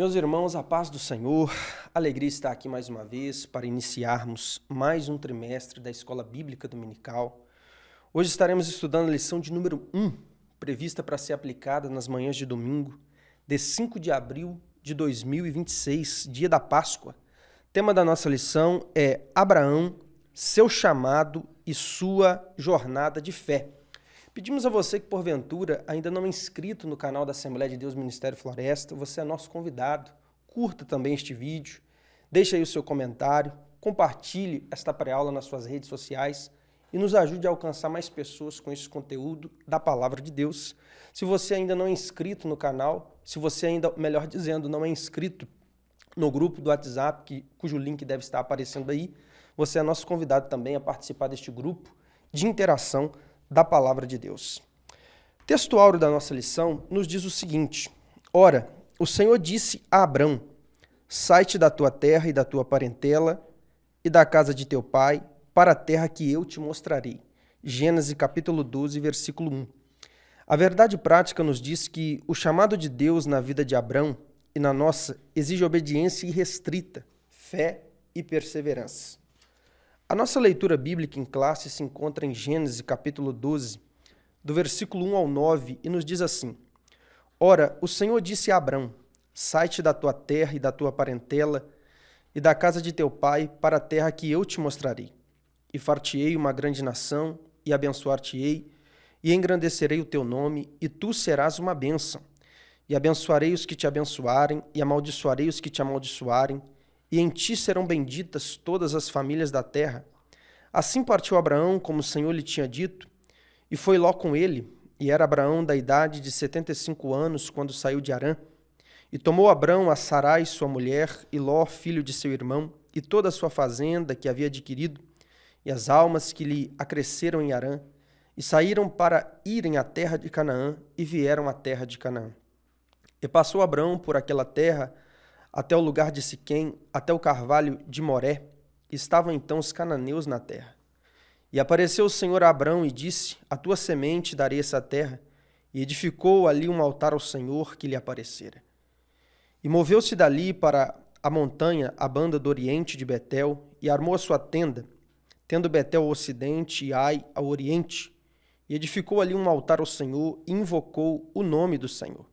Meus irmãos, a paz do Senhor, alegria estar aqui mais uma vez para iniciarmos mais um trimestre da Escola Bíblica Dominical. Hoje estaremos estudando a lição de número 1, prevista para ser aplicada nas manhãs de domingo, de 5 de abril de 2026, dia da Páscoa. O tema da nossa lição é Abraão, seu chamado e sua jornada de fé. Pedimos a você que, porventura, ainda não é inscrito no canal da Assembleia de Deus Ministério Floresta, você é nosso convidado. Curta também este vídeo, deixe aí o seu comentário, compartilhe esta pré-aula nas suas redes sociais e nos ajude a alcançar mais pessoas com esse conteúdo da Palavra de Deus. Se você ainda não é inscrito no canal, se você ainda, melhor dizendo, não é inscrito no grupo do WhatsApp, cujo link deve estar aparecendo aí, você é nosso convidado também a participar deste grupo de interação da Palavra de Deus. O texto áureo da nossa lição nos diz o seguinte: Ora, o Senhor disse a Abrão: sai-te da tua terra e da tua parentela e da casa de teu pai para a terra que eu te mostrarei. Gênesis capítulo 12, versículo 1. A verdade prática nos diz que o chamado de Deus na vida de Abrão e na nossa exige obediência irrestrita, fé e perseverança. A nossa leitura bíblica em classe se encontra em Gênesis capítulo 12, do versículo 1 ao 9, e nos diz assim: Ora, o Senhor disse a Abrão: sai-te da tua terra e da tua parentela e da casa de teu pai para a terra que eu te mostrarei. E far-te-ei uma grande nação, e abençoar-te-ei, e engrandecerei o teu nome, e tu serás uma bênção. E abençoarei os que te abençoarem, e amaldiçoarei os que te amaldiçoarem, e em ti serão benditas todas as famílias da terra. Assim partiu Abraão, como o Senhor lhe tinha dito, e foi Ló com ele, e era Abraão da idade de 75 anos, quando saiu de Harã. E tomou Abrão a Sarai, sua mulher, e Ló, filho de seu irmão, e toda a sua fazenda que havia adquirido, e as almas que lhe acresceram em Harã, e saíram para irem à terra de Canaã, e vieram à terra de Canaã. E passou Abrão por aquela terra, até o lugar de Siquém, até o carvalho de Moré, e estavam então os cananeus na terra. E apareceu o Senhor a Abrão e disse: a tua semente darei essa terra, e edificou ali um altar ao Senhor que lhe aparecera. E moveu-se dali para a montanha, a banda do oriente de Betel, e armou a sua tenda, tendo Betel ao ocidente e Ai ao oriente, e edificou ali um altar ao Senhor, e invocou o nome do Senhor.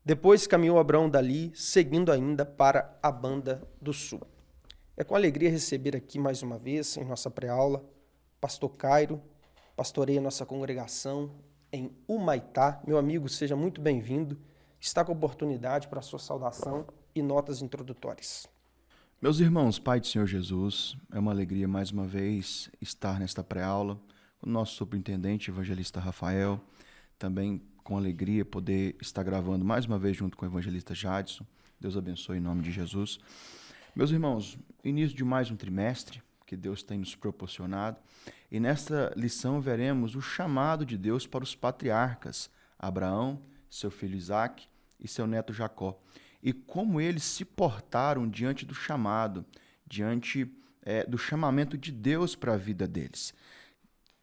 Depois caminhou Abrão dali, seguindo ainda para a banda do sul. É com alegria receber aqui mais uma vez, em nossa pré-aula, pastor Cairo, pastoreia nossa congregação em Humaitá. Meu amigo, seja muito bem-vindo. Está com oportunidade para a sua saudação e notas introdutórias. Meus irmãos, Pai do Senhor Jesus, é uma alegria mais uma vez estar nesta pré-aula com o nosso superintendente, evangelista Rafael, também com alegria poder estar gravando mais uma vez junto com o evangelista Jadson. Deus abençoe em nome de Jesus. Meus irmãos, início de mais um trimestre que Deus tem nos proporcionado, e nesta lição veremos o chamado de Deus para os patriarcas, Abraão, seu filho Isaque e seu neto Jacó, e como eles se portaram diante do chamado, diante do chamamento de Deus para a vida deles.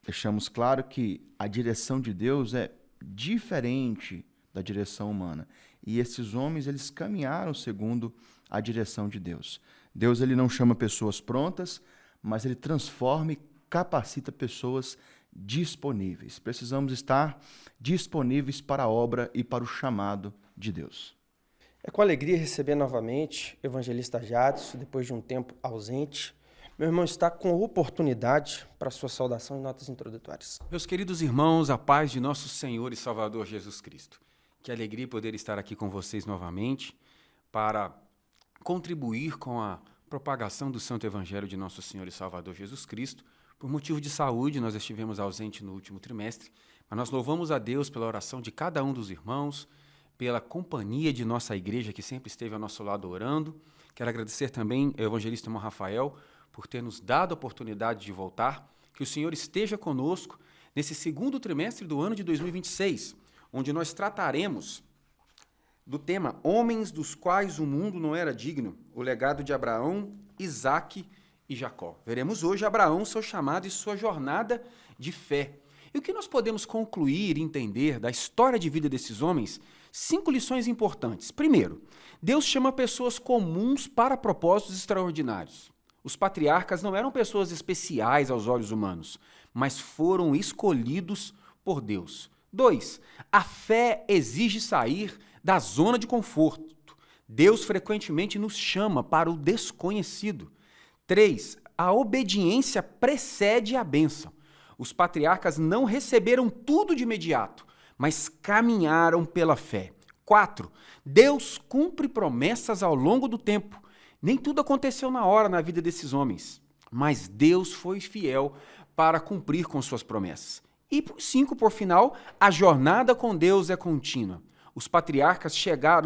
Deixamos claro que a direção de Deus é diferente da direção humana. E esses homens, eles caminharam segundo a direção de Deus. Deus, ele não chama pessoas prontas, mas ele transforma e capacita pessoas disponíveis. Precisamos estar disponíveis para a obra e para o chamado de Deus. É com alegria receber novamente o evangelista Jadson, depois de um tempo ausente. Meu irmão está com oportunidade para a sua saudação e notas introdutórias. Meus queridos irmãos, a paz de nosso Senhor e Salvador Jesus Cristo. Que alegria poder estar aqui com vocês novamente para contribuir com a propagação do Santo Evangelho de nosso Senhor e Salvador Jesus Cristo. Por motivo de saúde, nós estivemos ausentes no último trimestre, mas nós louvamos a Deus pela oração de cada um dos irmãos, pela companhia de nossa igreja que sempre esteve ao nosso lado orando. Quero agradecer também ao evangelista irmão Rafael por ter nos dado a oportunidade de voltar, que o Senhor esteja conosco nesse segundo trimestre do ano de 2026, onde nós trataremos do tema Homens dos quais o mundo não era digno, o legado de Abraão, Isaque e Jacó. Veremos hoje Abraão, seu chamado e sua jornada de fé. E o que nós podemos concluir e entender da história de vida desses homens? 5 lições importantes. Primeiro, Deus chama pessoas comuns para propósitos extraordinários. Os patriarcas não eram pessoas especiais aos olhos humanos, mas foram escolhidos por Deus. 2, a fé exige sair da zona de conforto. Deus frequentemente nos chama para o desconhecido. 3, a obediência precede a bênção. Os patriarcas não receberam tudo de imediato, mas caminharam pela fé. 4, Deus cumpre promessas ao longo do tempo. Nem tudo aconteceu na hora na vida desses homens, mas Deus foi fiel para cumprir com suas promessas. E 5, por final, a jornada com Deus é contínua. Os patriarcas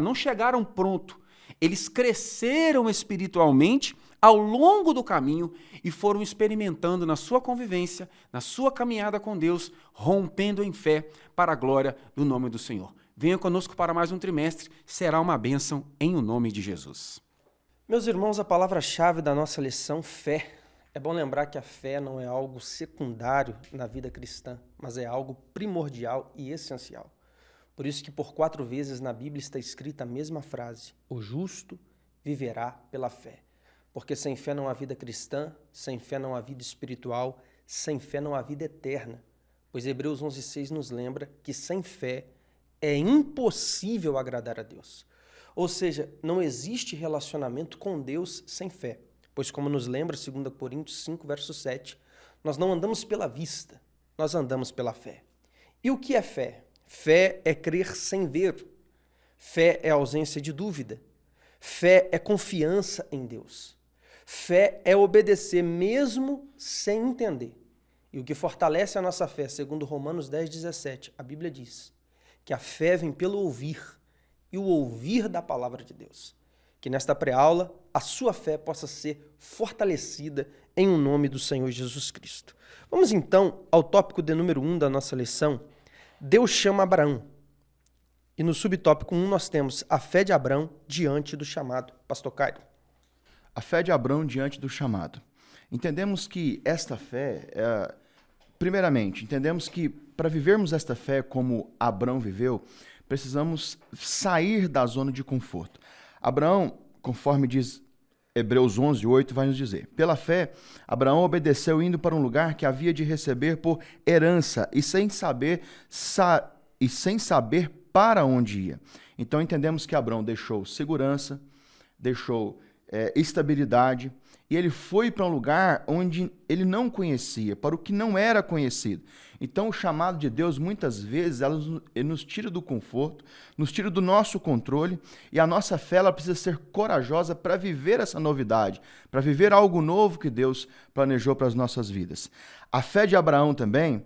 não chegaram pronto. Eles cresceram espiritualmente ao longo do caminho e foram experimentando na sua convivência, na sua caminhada com Deus, rompendo em fé para a glória do nome do Senhor. Venha conosco para mais um trimestre, será uma bênção em o nome de Jesus. Meus irmãos, a palavra-chave da nossa lição, fé. É bom lembrar que a fé não é algo secundário na vida cristã, mas é algo primordial e essencial. Por isso que por 4 vezes na Bíblia está escrita a mesma frase: o justo viverá pela fé. Porque sem fé não há vida cristã, sem fé não há vida espiritual, sem fé não há vida eterna. Pois Hebreus 11:6 nos lembra que sem fé é impossível agradar a Deus. Ou seja, não existe relacionamento com Deus sem fé. Pois como nos lembra 2 Coríntios 5, verso 7, nós não andamos pela vista, nós andamos pela fé. E o que é fé? Fé é crer sem ver. Fé é ausência de dúvida. Fé é confiança em Deus. Fé é obedecer mesmo sem entender. E o que fortalece a nossa fé, segundo Romanos 10:17, a Bíblia diz que a fé vem pelo ouvir, e o ouvir da palavra de Deus. Que nesta pré-aula a sua fé possa ser fortalecida em o nome do Senhor Jesus Cristo. Vamos então ao tópico de número 1 da nossa lição. Deus chama Abraão. E no subtópico 1 nós temos a fé de Abraão diante do chamado. Pastor Caio. A fé de Abraão diante do chamado. Entendemos que esta fé, primeiramente, entendemos que para vivermos esta fé como Abraão viveu, precisamos sair da zona de conforto. Abraão, conforme diz Hebreus 11:8, vai nos dizer: pela fé, Abraão obedeceu indo para um lugar que havia de receber por herança e sem saber para onde ia. Então entendemos que Abraão deixou segurança, deixou estabilidade, e ele foi para um lugar onde ele não conhecia, para o que não era conhecido. Então o chamado de Deus, muitas vezes, ele nos tira do conforto, nos tira do nosso controle, e a nossa fé ela precisa ser corajosa para viver essa novidade, para viver algo novo que Deus planejou para as nossas vidas. A fé de Abraão também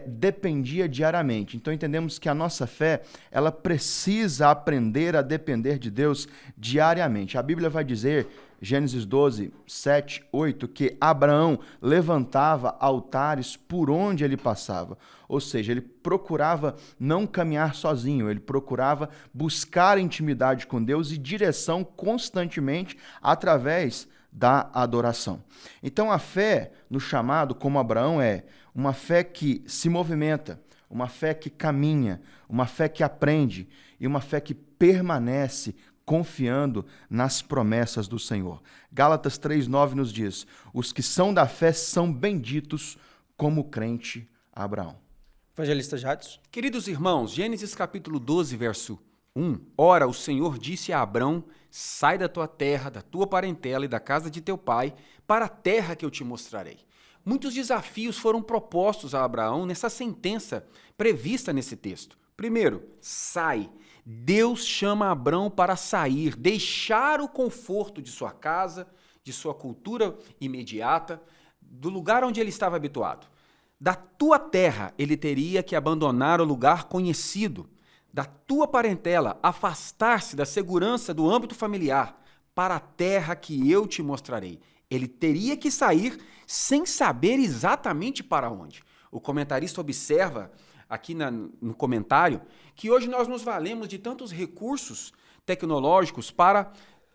dependia diariamente. Então entendemos que a nossa fé ela precisa aprender a depender de Deus diariamente. A Bíblia vai dizer, Gênesis 12, 7, 8, que Abraão levantava altares por onde ele passava. Ou seja, ele procurava não caminhar sozinho, ele procurava buscar intimidade com Deus e direção constantemente através da adoração. Então a fé no chamado, como Abraão, é uma fé que se movimenta, uma fé que caminha, uma fé que aprende e uma fé que permanece confiando nas promessas do Senhor. Gálatas 3:9 nos diz: os que são da fé são benditos como o crente Abraão. Evangelista Jadson. Queridos irmãos, Gênesis capítulo 12, verso 1. Ora, o Senhor disse a Abrão: sai da tua terra, da tua parentela e da casa de teu pai, para a terra que eu te mostrarei. Muitos desafios foram propostos a Abraão nessa sentença prevista nesse texto. Primeiro, sai. Deus chama Abrão para sair, deixar o conforto de sua casa, de sua cultura imediata, do lugar onde ele estava habituado. Da tua terra, ele teria que abandonar o lugar conhecido. Da tua parentela, afastar-se da segurança do âmbito familiar, para a terra que eu te mostrarei. Ele teria que sair sem saber exatamente para onde. O comentarista observa aqui no comentário que hoje nós nos valemos de tantos recursos tecnológicos para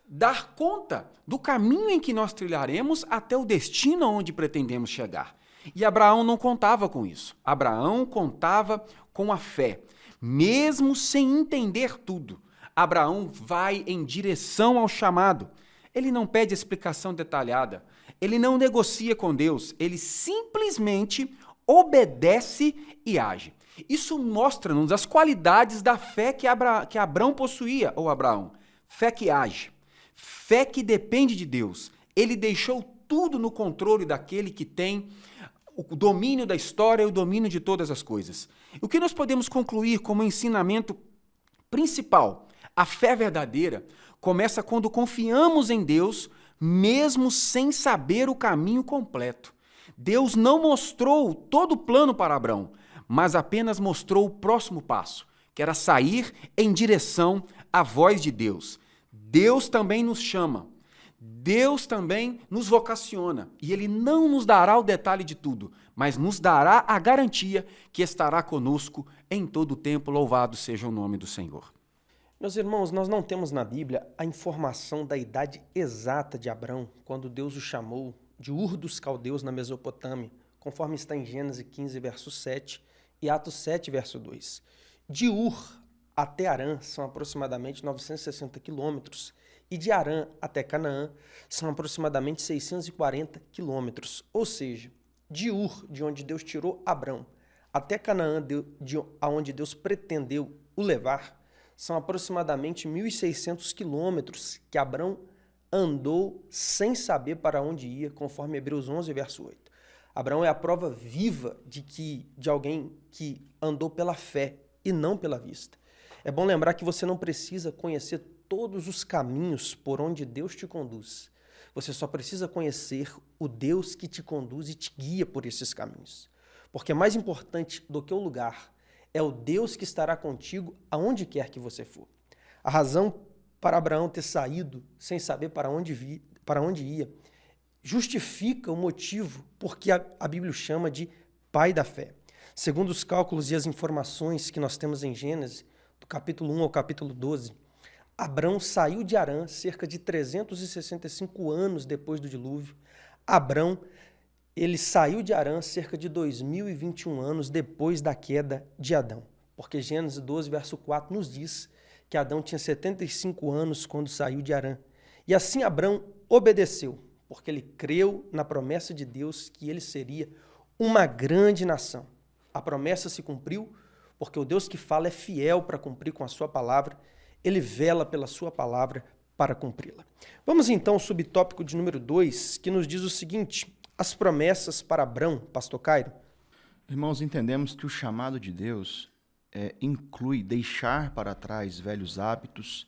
dar conta do caminho em que nós trilharemos até o destino onde pretendemos chegar. E Abraão não contava com isso. Abraão contava com a fé. Mesmo sem entender tudo, Abraão vai em direção ao chamado. Ele não pede explicação detalhada. Ele não negocia com Deus. Ele simplesmente obedece e age. Isso mostra-nos as qualidades da fé que Abraão possuía, ou Abraão. Fé que age. Fé que depende de Deus. Ele deixou tudo no controle daquele que tem o domínio da história e o domínio de todas as coisas. O que nós podemos concluir como ensinamento principal? A fé verdadeira começa quando confiamos em Deus, mesmo sem saber o caminho completo. Deus não mostrou todo o plano para Abraão, mas apenas mostrou o próximo passo, que era sair em direção à voz de Deus. Deus também nos chama. Deus também nos vocaciona, e Ele não nos dará o detalhe de tudo, mas nos dará a garantia que estará conosco em todo o tempo. Louvado seja o nome do Senhor. Meus irmãos, nós não temos na Bíblia a informação da idade exata de Abrão, quando Deus o chamou de Ur dos Caldeus na Mesopotâmia, conforme está em Gênesis 15, verso 7 e Atos 7, verso 2. De Ur até Harã são aproximadamente 960 quilômetros, e de Harã até Canaã são aproximadamente 640 quilômetros. Ou seja, de Ur, de onde Deus tirou Abrão, até Canaã, aonde Deus pretendeu o levar, são aproximadamente 1.600 quilômetros que Abrão andou sem saber para onde ia, conforme Hebreus 11, verso 8. Abraão é a prova viva de alguém que andou pela fé e não pela vista. É bom lembrar que você não precisa conhecer todos os caminhos por onde Deus te conduz. Você só precisa conhecer o Deus que te conduz e te guia por esses caminhos. Porque mais importante do que o lugar é o Deus que estará contigo aonde quer que você for. A razão para Abraão ter saído sem saber para onde ia justifica o motivo porque a Bíblia o chama de pai da fé. Segundo os cálculos e as informações que nós temos em Gênesis, do capítulo 1 ao capítulo 12, Abrão saiu de Harã cerca de 365 anos depois do dilúvio. Abrão, ele saiu de Harã cerca de 2021 anos depois da queda de Adão. Porque Gênesis 12, verso 4 nos diz que Adão tinha 75 anos quando saiu de Harã. E assim Abrão obedeceu, porque ele creu na promessa de Deus que ele seria uma grande nação. A promessa se cumpriu porque o Deus que fala é fiel para cumprir com a sua palavra. Ele vela pela sua palavra para cumpri-la. Vamos então ao subtópico de número 2, que nos diz o seguinte: as promessas para Abrão, pastor Cairo. Irmãos, entendemos que o chamado de Deus inclui deixar para trás velhos hábitos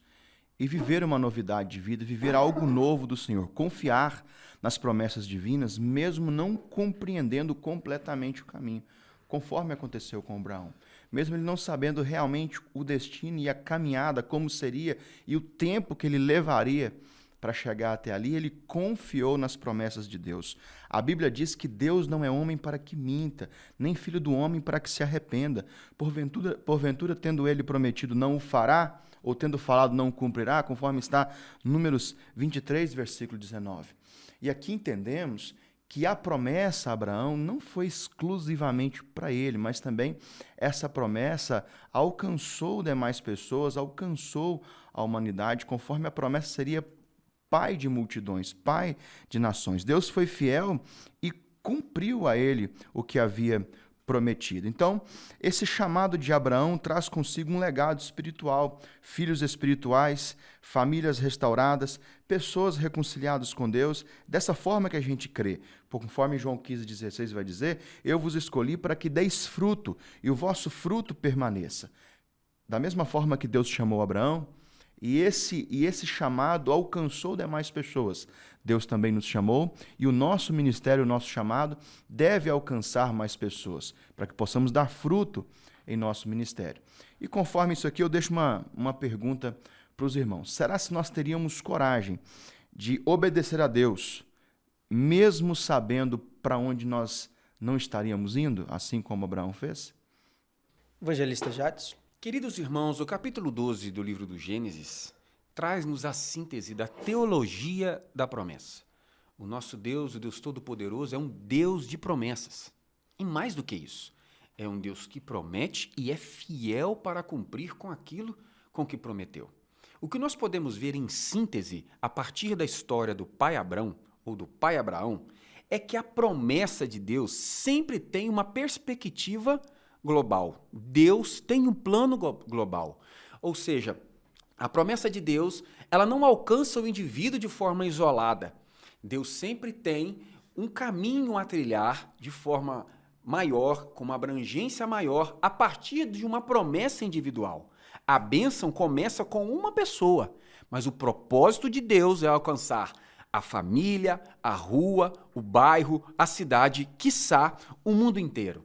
e viver uma novidade de vida, viver algo novo do Senhor, confiar nas promessas divinas, mesmo não compreendendo completamente o caminho, conforme aconteceu com Abraão. Mesmo ele não sabendo realmente o destino e a caminhada, como seria, e o tempo que ele levaria para chegar até ali, ele confiou nas promessas de Deus. A Bíblia diz que Deus não é homem para que minta, nem filho do homem para que se arrependa. Porventura, tendo ele prometido, não o fará, ou tendo falado, não o cumprirá, conforme está Números 23, versículo 19. E aqui entendemos que a promessa a Abraão não foi exclusivamente para ele, mas também essa promessa alcançou demais pessoas, alcançou a humanidade, conforme a promessa seria pai de multidões, pai de nações. Deus foi fiel e cumpriu a ele o que havia prometido. Então, esse chamado de Abraão traz consigo um legado espiritual, filhos espirituais, famílias restauradas, pessoas reconciliadas com Deus, dessa forma que a gente crê. Conforme João 15,16 vai dizer, eu vos escolhi para que deis fruto, e o vosso fruto permaneça. Da mesma forma que Deus chamou Abraão, e esse chamado alcançou demais pessoas. Deus também nos chamou e o nosso ministério, o nosso chamado, deve alcançar mais pessoas, para que possamos dar fruto em nosso ministério. E conforme isso aqui, eu deixo uma pergunta para os irmãos. Será se nós teríamos coragem de obedecer a Deus, mesmo sabendo para onde nós não estaríamos indo, assim como Abraão fez? Evangelista Jadson. Queridos irmãos, o capítulo 12 do livro do Gênesis traz-nos a síntese da teologia da promessa. O nosso Deus, o Deus Todo-Poderoso, é um Deus de promessas. E mais do que isso, é um Deus que promete e é fiel para cumprir com aquilo com que prometeu. O que nós podemos ver em síntese, a partir da história do pai Abrão, ou do pai Abraão, é que a promessa de Deus sempre tem uma perspectiva global. Deus tem um plano global. Ou seja, a promessa de Deus, ela não alcança o indivíduo de forma isolada. Deus sempre tem um caminho a trilhar de forma maior, com uma abrangência maior, a partir de uma promessa individual. A bênção começa com uma pessoa, mas o propósito de Deus é alcançar a família, a rua, o bairro, a cidade, quiçá o mundo inteiro.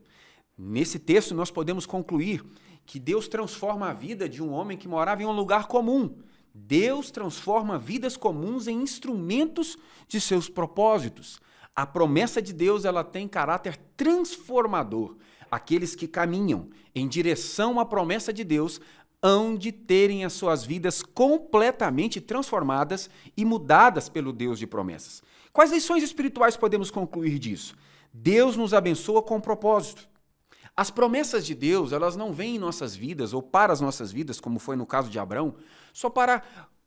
Nesse texto nós podemos concluir que Deus transforma a vida de um homem que morava em um lugar comum. Deus transforma vidas comuns em instrumentos de seus propósitos. A promessa de Deus, ela tem caráter transformador. Aqueles que caminham em direção à promessa de Deus hão de terem as suas vidas completamente transformadas e mudadas pelo Deus de promessas. Quais lições espirituais podemos concluir disso? Deus nos abençoa com propósito. As promessas de Deus, elas não vêm em nossas vidas ou para as nossas vidas, como foi no caso de Abrão, só para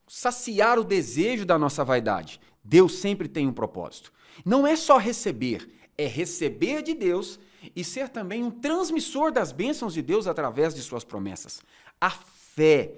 saciar o desejo da nossa vaidade. Deus sempre tem um propósito. Não é só receber, é receber de Deus e ser também um transmissor das bênçãos de Deus através de suas promessas. A fé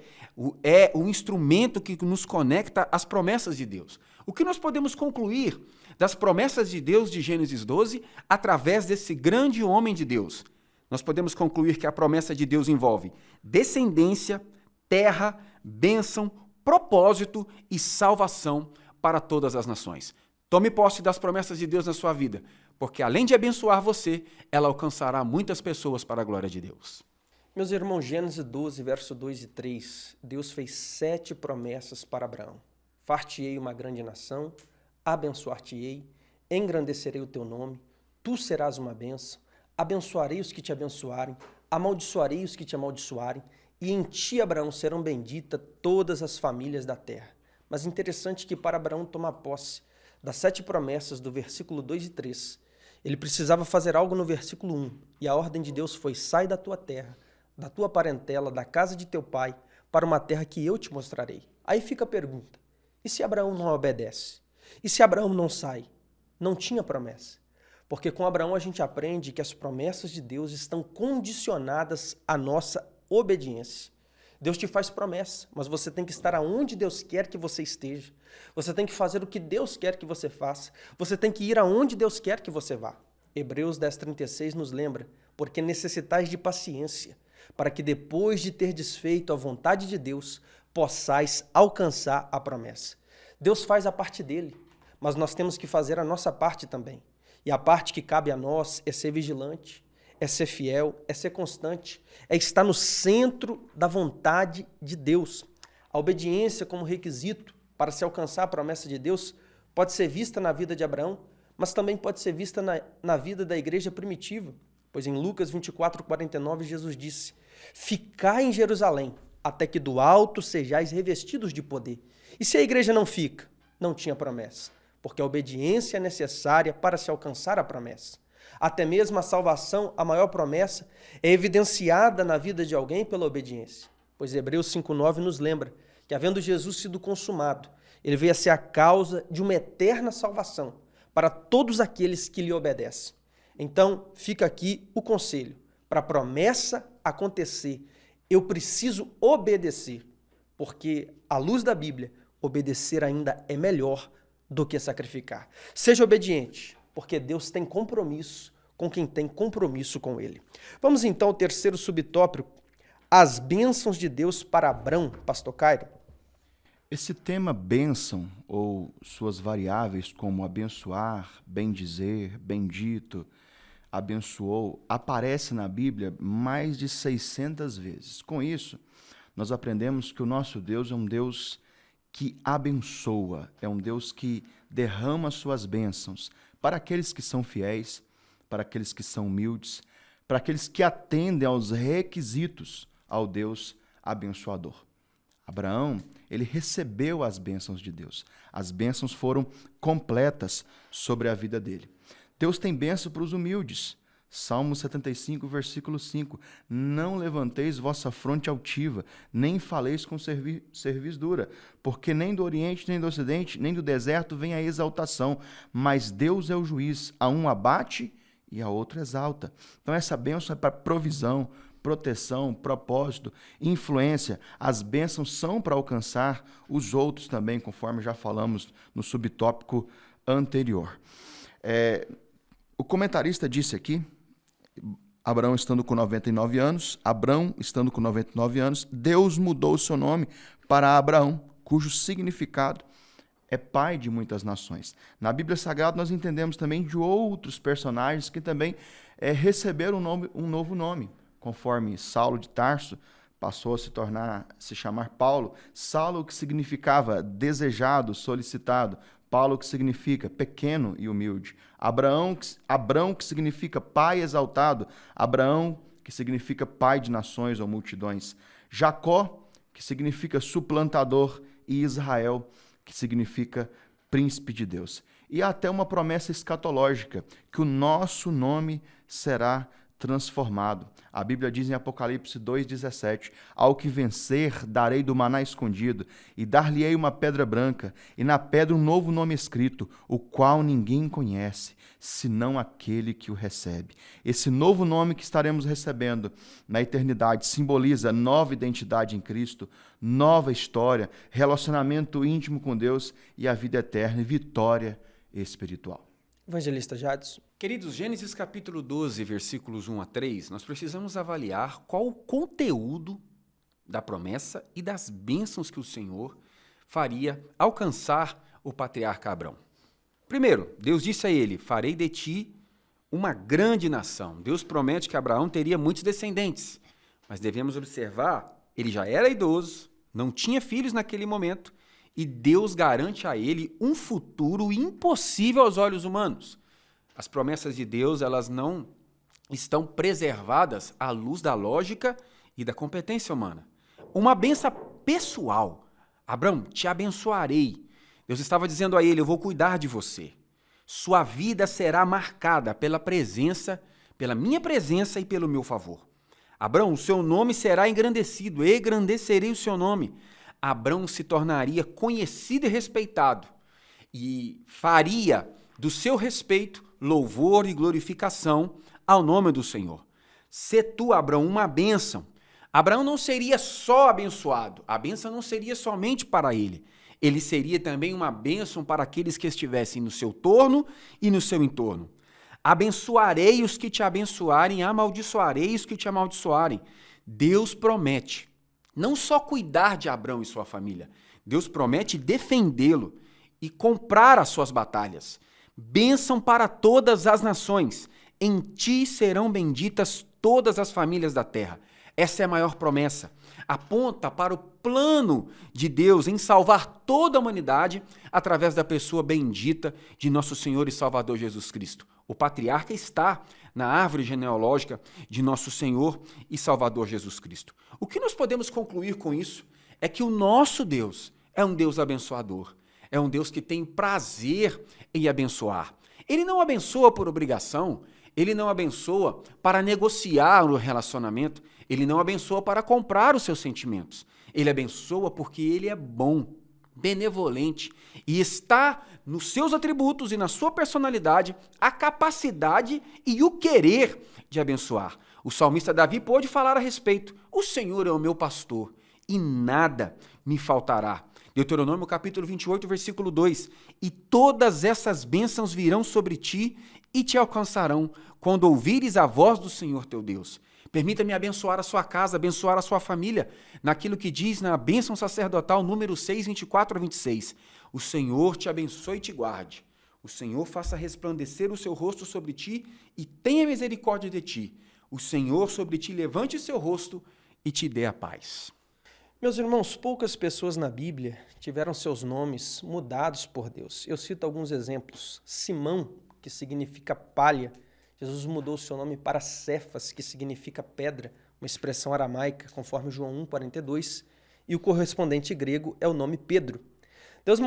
é o instrumento que nos conecta às promessas de Deus. O que nós podemos concluir das promessas de Deus de Gênesis 12 através desse grande homem de Deus? Nós podemos concluir que a promessa de Deus envolve descendência, terra, bênção, propósito e salvação para todas as nações. Tome posse das promessas de Deus na sua vida, porque além de abençoar você, ela alcançará muitas pessoas para a glória de Deus. Meus irmãos, Gênesis 12, verso 2 e 3, Deus fez 7 promessas para Abraão. Far-te-ei uma grande nação, abençoar-te-ei, engrandecerei o teu nome, tu serás uma bênção, abençoarei os que te abençoarem, amaldiçoarei os que te amaldiçoarem, e em ti, Abraão, serão benditas todas as famílias da terra. Mas interessante que para Abraão tomar posse das 7 promessas do versículo 2 e 3, ele precisava fazer algo no versículo 1, e a ordem de Deus foi: sai da tua terra, da tua parentela, da casa de teu pai, para uma terra que eu te mostrarei. Aí fica a pergunta: e se Abraão não obedece? E se Abraão não sai? Não tinha promessa. Porque com Abraão a gente aprende que as promessas de Deus estão condicionadas à nossa obediência. Deus te faz promessa, mas você tem que estar aonde Deus quer que você esteja. Você tem que fazer o que Deus quer que você faça. Você tem que ir aonde Deus quer que você vá. Hebreus 10:36 nos lembra: porque necessitais de paciência, para que depois de ter desfeito a vontade de Deus, possais alcançar a promessa. Deus faz a parte dele, mas nós temos que fazer a nossa parte também. E a parte que cabe a nós é ser vigilante, é ser fiel, é ser constante, é estar no centro da vontade de Deus. A obediência como requisito para se alcançar a promessa de Deus pode ser vista na vida de Abraão, mas também pode ser vista na vida da igreja primitiva. Pois em Lucas 24:49, Jesus disse: ficai em Jerusalém, até que do alto sejais revestidos de poder. E se a igreja não fica? Não tinha promessa, porque a obediência é necessária para se alcançar a promessa. Até mesmo a salvação, a maior promessa, é evidenciada na vida de alguém pela obediência. Pois Hebreus 5:9 nos lembra que, havendo Jesus sido consumado, ele veio a ser a causa de uma eterna salvação para todos aqueles que lhe obedecem. Então, fica aqui o conselho: para a promessa acontecer, eu preciso obedecer, porque, à luz da Bíblia, obedecer ainda é melhor do que sacrificar. Seja obediente, porque Deus tem compromisso com quem tem compromisso com Ele. Vamos então ao terceiro subtópico: as bênçãos de Deus para Abrão, pastor Cairo. Esse tema bênção, ou suas variáveis como abençoar, bendizer, bendito, abençoou, aparece na Bíblia mais de 600 vezes. Com isso, nós aprendemos que o nosso Deus é um Deus que abençoa, é um Deus que derrama suas bênçãos para aqueles que são fiéis, para aqueles que são humildes, para aqueles que atendem aos requisitos ao Deus abençoador. Abraão, ele recebeu as bênçãos de Deus. As bênçãos foram completas sobre a vida dele. Deus tem bênção para os humildes. Salmo 75, versículo 5. Não levanteis vossa fronte altiva, nem faleis com cerviz dura, porque nem do oriente, nem do ocidente, nem do deserto vem a exaltação, mas Deus é o juiz, a um abate e a outro exalta. Então essa bênção é para provisão, proteção, propósito, influência. As bênçãos são para alcançar os outros também, conforme já falamos no subtópico anterior. O comentarista disse aqui, Abraão estando com 99 anos, Deus mudou o seu nome para Abraão, cujo significado é pai de muitas nações. Na Bíblia Sagrada nós entendemos também de outros personagens que também receberam um novo nome, conforme Saulo de Tarso passou a se chamar Paulo. Saulo, que significava desejado, solicitado. Paulo, que significa pequeno e humilde. Abrão, que significa pai exaltado. Abraão, que significa pai de nações ou multidões. Jacó, que significa suplantador. E Israel, que significa príncipe de Deus. E há até uma promessa escatológica, que o nosso nome será transformado. A Bíblia diz em Apocalipse 2,17: ao que vencer, darei do maná escondido, e dar-lhe-ei uma pedra branca, e na pedra um novo nome escrito, o qual ninguém conhece, senão aquele que o recebe. Esse novo nome que estaremos recebendo na eternidade simboliza nova identidade em Cristo, nova história, relacionamento íntimo com Deus e a vida eterna e vitória espiritual. Evangelista Jadson. Queridos, Gênesis capítulo 12, versículos 1 a 3, nós precisamos avaliar qual o conteúdo da promessa e das bênçãos que o Senhor faria alcançar o patriarca Abrão. Primeiro, Deus disse a ele: farei de ti uma grande nação. Deus promete que Abraão teria muitos descendentes, mas devemos observar, ele já era idoso, não tinha filhos naquele momento, e Deus garante a ele um futuro impossível aos olhos humanos. As promessas de Deus, elas não estão preservadas à luz da lógica e da competência humana. Uma bênção pessoal. Abraão, te abençoarei. Deus estava dizendo a ele: eu vou cuidar de você. Sua vida será marcada pela minha presença e pelo meu favor. Abraão, o seu nome será engrandecido, engrandecerei o seu nome. Abraão se tornaria conhecido e respeitado e faria do seu respeito louvor e glorificação ao nome do Senhor. Se tu, Abraão, uma bênção. Abraão não seria só abençoado, a bênção não seria somente para ele. Ele seria também uma bênção para aqueles que estivessem no seu torno e no seu entorno. Abençoarei os que te abençoarem, amaldiçoarei os que te amaldiçoarem. Deus promete não só cuidar de Abrão e sua família, Deus promete defendê-lo e comprar as suas batalhas. Bênção para todas as nações. Em ti serão benditas todas as famílias da terra. Essa é a maior promessa. Aponta para o plano de Deus em salvar toda a humanidade através da pessoa bendita de nosso Senhor e Salvador Jesus Cristo. O patriarca está na árvore genealógica de nosso Senhor e Salvador Jesus Cristo. O que nós podemos concluir com isso é que o nosso Deus é um Deus abençoador. É um Deus que tem prazer em abençoar. Ele não abençoa por obrigação, ele não abençoa para negociar o relacionamento, ele não abençoa para comprar os seus sentimentos. Ele abençoa porque ele é bom, benevolente e está nos seus atributos e na sua personalidade a capacidade e o querer de abençoar. O salmista Davi pôde falar a respeito: o Senhor é o meu pastor e nada me faltará. Deuteronômio capítulo 28, versículo 2: e todas essas bênçãos virão sobre ti e te alcançarão quando ouvires a voz do Senhor teu Deus. Permita-me abençoar a sua casa, abençoar a sua família, naquilo que diz na bênção sacerdotal número 6, 24 a 26. O Senhor te abençoe e te guarde. O Senhor faça resplandecer o seu rosto sobre ti e tenha misericórdia de ti. O Senhor sobre ti levante o seu rosto e te dê a paz. Meus irmãos, poucas pessoas na Bíblia tiveram seus nomes mudados por Deus. Eu cito alguns exemplos. Simão, que significa palha. Jesus mudou seu nome para Cefas, que significa pedra, uma expressão aramaica, conforme João 1,42. e o correspondente grego é o nome Pedro. Deus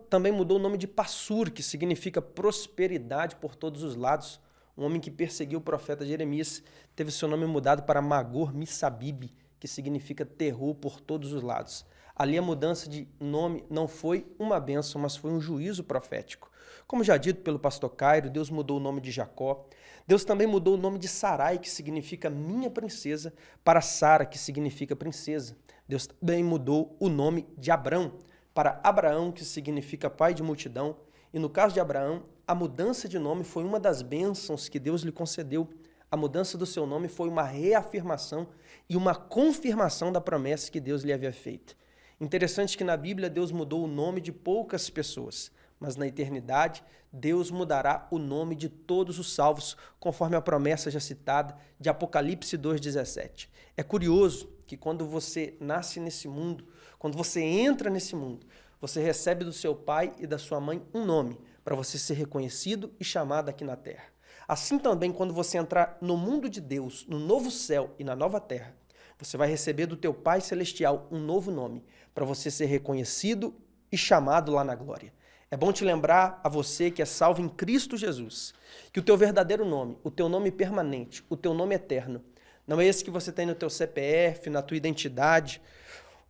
também mudou o nome de Passur, que significa prosperidade por todos os lados. Um homem que perseguiu o profeta Jeremias teve seu nome mudado para Magor Missabib, que significa terror por todos os lados. Ali a mudança de nome não foi uma bênção, mas foi um juízo profético. Como já dito pelo pastor Cairo, Deus mudou o nome de Jacó. Deus também mudou o nome de Sarai, que significa minha princesa, para Sara, que significa princesa. Deus também mudou o nome de Abrão para Abraão, que significa pai de multidão. E no caso de Abraão, a mudança de nome foi uma das bênçãos que Deus lhe concedeu. A mudança do seu nome foi uma reafirmação e uma confirmação da promessa que Deus lhe havia feito. Interessante que na Bíblia Deus mudou o nome de poucas pessoas, mas na eternidade Deus mudará o nome de todos os salvos, conforme a promessa já citada de Apocalipse 2,17. É curioso que quando você nasce nesse mundo, quando você entra nesse mundo, você recebe do seu pai e da sua mãe um nome, para você ser reconhecido e chamado aqui na terra. Assim também, quando você entrar no mundo de Deus, no novo céu e na nova terra, você vai receber do teu Pai Celestial um novo nome, para você ser reconhecido e chamado lá na glória. É bom te lembrar a você que é salvo em Cristo Jesus, que o teu verdadeiro nome, o teu nome permanente, o teu nome eterno, não é esse que você tem no teu CPF, na tua identidade,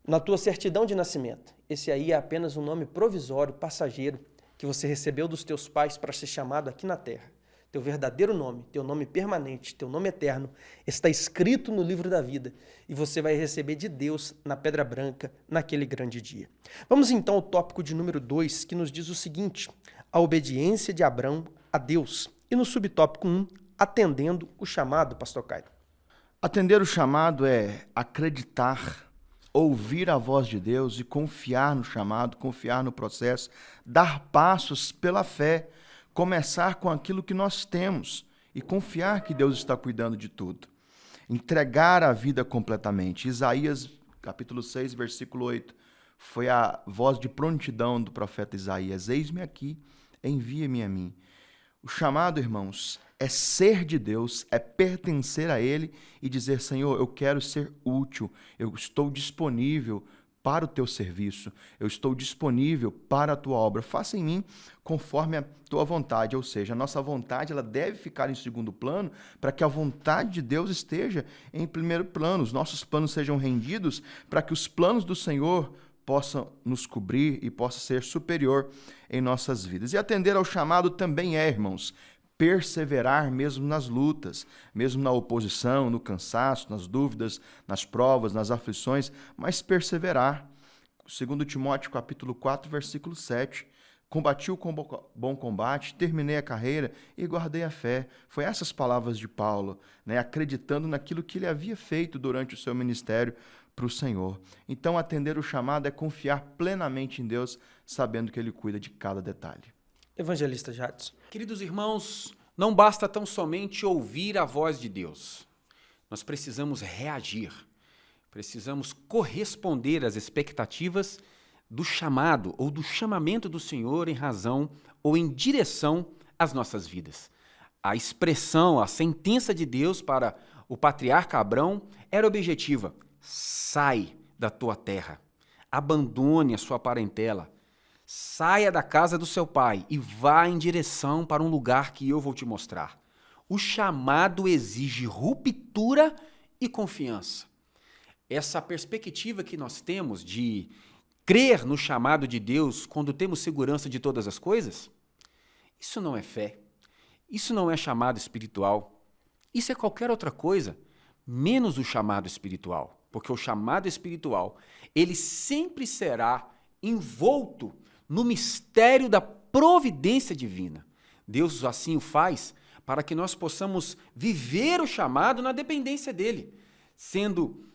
na tua certidão de nascimento. Esse aí é apenas um nome provisório, passageiro, que você recebeu dos teus pais para ser chamado aqui na terra. Teu verdadeiro nome, teu nome permanente, teu nome eterno, está escrito no livro da vida e você vai receber de Deus na pedra branca naquele grande dia. Vamos então ao tópico de número 2, que nos diz o seguinte: a obediência de Abrão a Deus. E no subtópico 1, atendendo o chamado, pastor Cairo. Atender o chamado é acreditar, ouvir a voz de Deus e confiar no chamado, confiar no processo, dar passos pela fé, começar com aquilo que nós temos e confiar que Deus está cuidando de tudo. Entregar a vida completamente. Isaías, capítulo 6, versículo 8, foi a voz de prontidão do profeta Isaías. Eis-me aqui, envia-me a mim. O chamado, irmãos, é ser de Deus, é pertencer a Ele e dizer: Senhor, eu quero ser útil, eu estou disponível para o teu serviço, eu estou disponível para a tua obra, faça em mim conforme a tua vontade, ou seja, a nossa vontade ela deve ficar em segundo plano para que a vontade de Deus esteja em primeiro plano, os nossos planos sejam rendidos para que os planos do Senhor possam nos cobrir e possa ser superior em nossas vidas. E atender ao chamado também é, irmãos, perseverar mesmo nas lutas, mesmo na oposição, no cansaço, nas dúvidas, nas provas, nas aflições, mas perseverar. 2 Timóteo capítulo 4, versículo 7. Combati o bom combate, terminei a carreira e guardei a fé. Foi essas palavras de Paulo, acreditando naquilo que ele havia feito durante o seu ministério para o Senhor. Então, atender o chamado é confiar plenamente em Deus, sabendo que Ele cuida de cada detalhe. Evangelista Jadson. Queridos irmãos, não basta tão somente ouvir a voz de Deus. Nós precisamos reagir, precisamos corresponder às expectativas do chamado ou do chamamento do Senhor em razão ou em direção às nossas vidas. A expressão, a sentença de Deus para o patriarca Abrão era objetiva: sai da tua terra, abandone a sua parentela, saia da casa do seu pai e vá em direção para um lugar que eu vou te mostrar. O chamado exige ruptura e confiança. Essa perspectiva que nós temos de crer no chamado de Deus quando temos segurança de todas as coisas, isso não é fé, isso não é chamado espiritual, isso é qualquer outra coisa, menos o chamado espiritual, porque o chamado espiritual, ele sempre será envolto no mistério da providência divina. Deus assim o faz para que nós possamos viver o chamado na dependência dele, sendo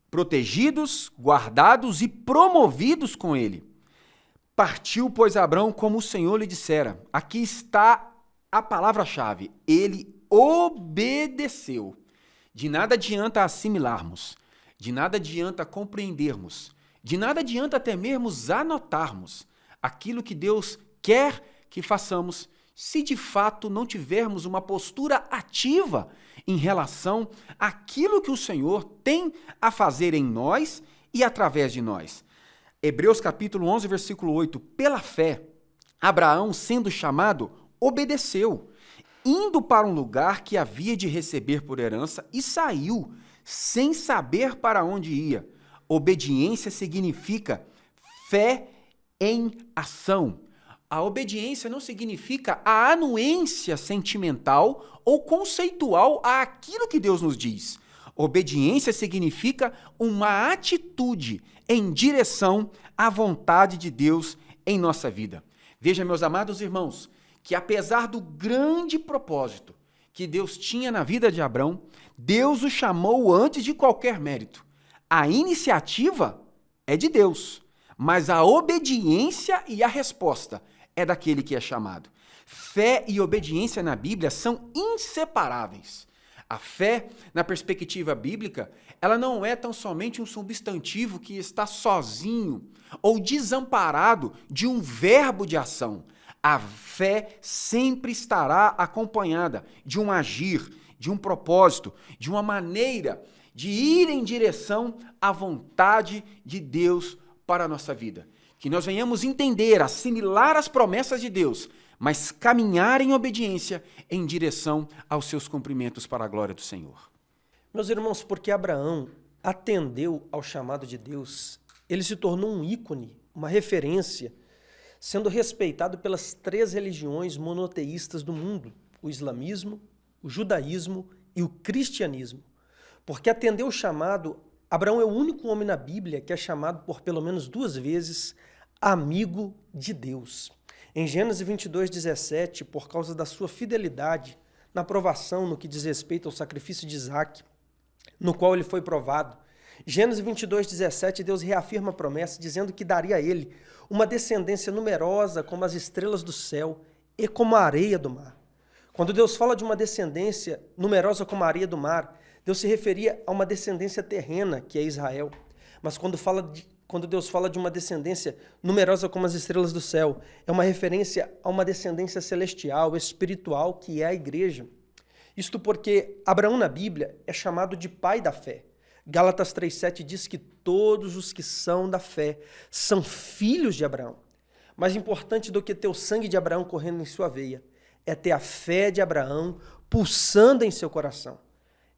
protegidos, guardados e promovidos com ele. Partiu, pois, Abrão como o Senhor lhe dissera. Aqui está a palavra-chave. Ele obedeceu. De nada adianta assimilarmos, de nada adianta compreendermos, de nada adianta temermos anotarmos aquilo que Deus quer que façamos, se de fato não tivermos uma postura ativa em relação àquilo que o Senhor tem a fazer em nós e através de nós. Hebreus capítulo 11, versículo 8. Pela fé, Abraão, sendo chamado, obedeceu, indo para um lugar que havia de receber por herança e saiu, sem saber para onde ia. Obediência significa fé em ação. A obediência não significa a anuência sentimental ou conceitual àquilo que Deus nos diz. Obediência significa uma atitude em direção à vontade de Deus em nossa vida. Veja, meus amados irmãos, que apesar do grande propósito que Deus tinha na vida de Abrão, Deus o chamou antes de qualquer mérito. A iniciativa é de Deus, mas a obediência e a resposta é daquele que é chamado. Fé e obediência na Bíblia são inseparáveis. A fé, na perspectiva bíblica, ela não é tão somente um substantivo que está sozinho ou desamparado de um verbo de ação. A fé sempre estará acompanhada de um agir, de um propósito, de uma maneira de ir em direção à vontade de Deus para a nossa vida. Que nós venhamos entender, assimilar as promessas de Deus, mas caminhar em obediência em direção aos seus cumprimentos para a glória do Senhor. Meus irmãos, porque Abraão atendeu ao chamado de Deus, ele se tornou um ícone, uma referência, sendo respeitado pelas 3 religiões monoteístas do mundo, o islamismo, o judaísmo e o cristianismo. Porque atendeu o chamado, Abraão é o único homem na Bíblia que é chamado por pelo menos 2 vezes amigo de Deus. Em Gênesis 22:17, por causa da sua fidelidade na provação no que diz respeito ao sacrifício de Isaac, no qual ele foi provado. Gênesis 22:17, Deus reafirma a promessa, dizendo que daria a ele uma descendência numerosa como as estrelas do céu e como a areia do mar. Quando Deus fala de uma descendência numerosa como a areia do mar, Deus se referia a uma descendência terrena, que é Israel. Mas quando Deus fala de uma descendência numerosa como as estrelas do céu, é uma referência a uma descendência celestial, espiritual, que é a igreja. Isto porque Abraão na Bíblia é chamado de pai da fé. Gálatas 3:7 diz que todos os que são da fé são filhos de Abraão. Mais importante do que ter o sangue de Abraão correndo em sua veia é ter a fé de Abraão pulsando em seu coração.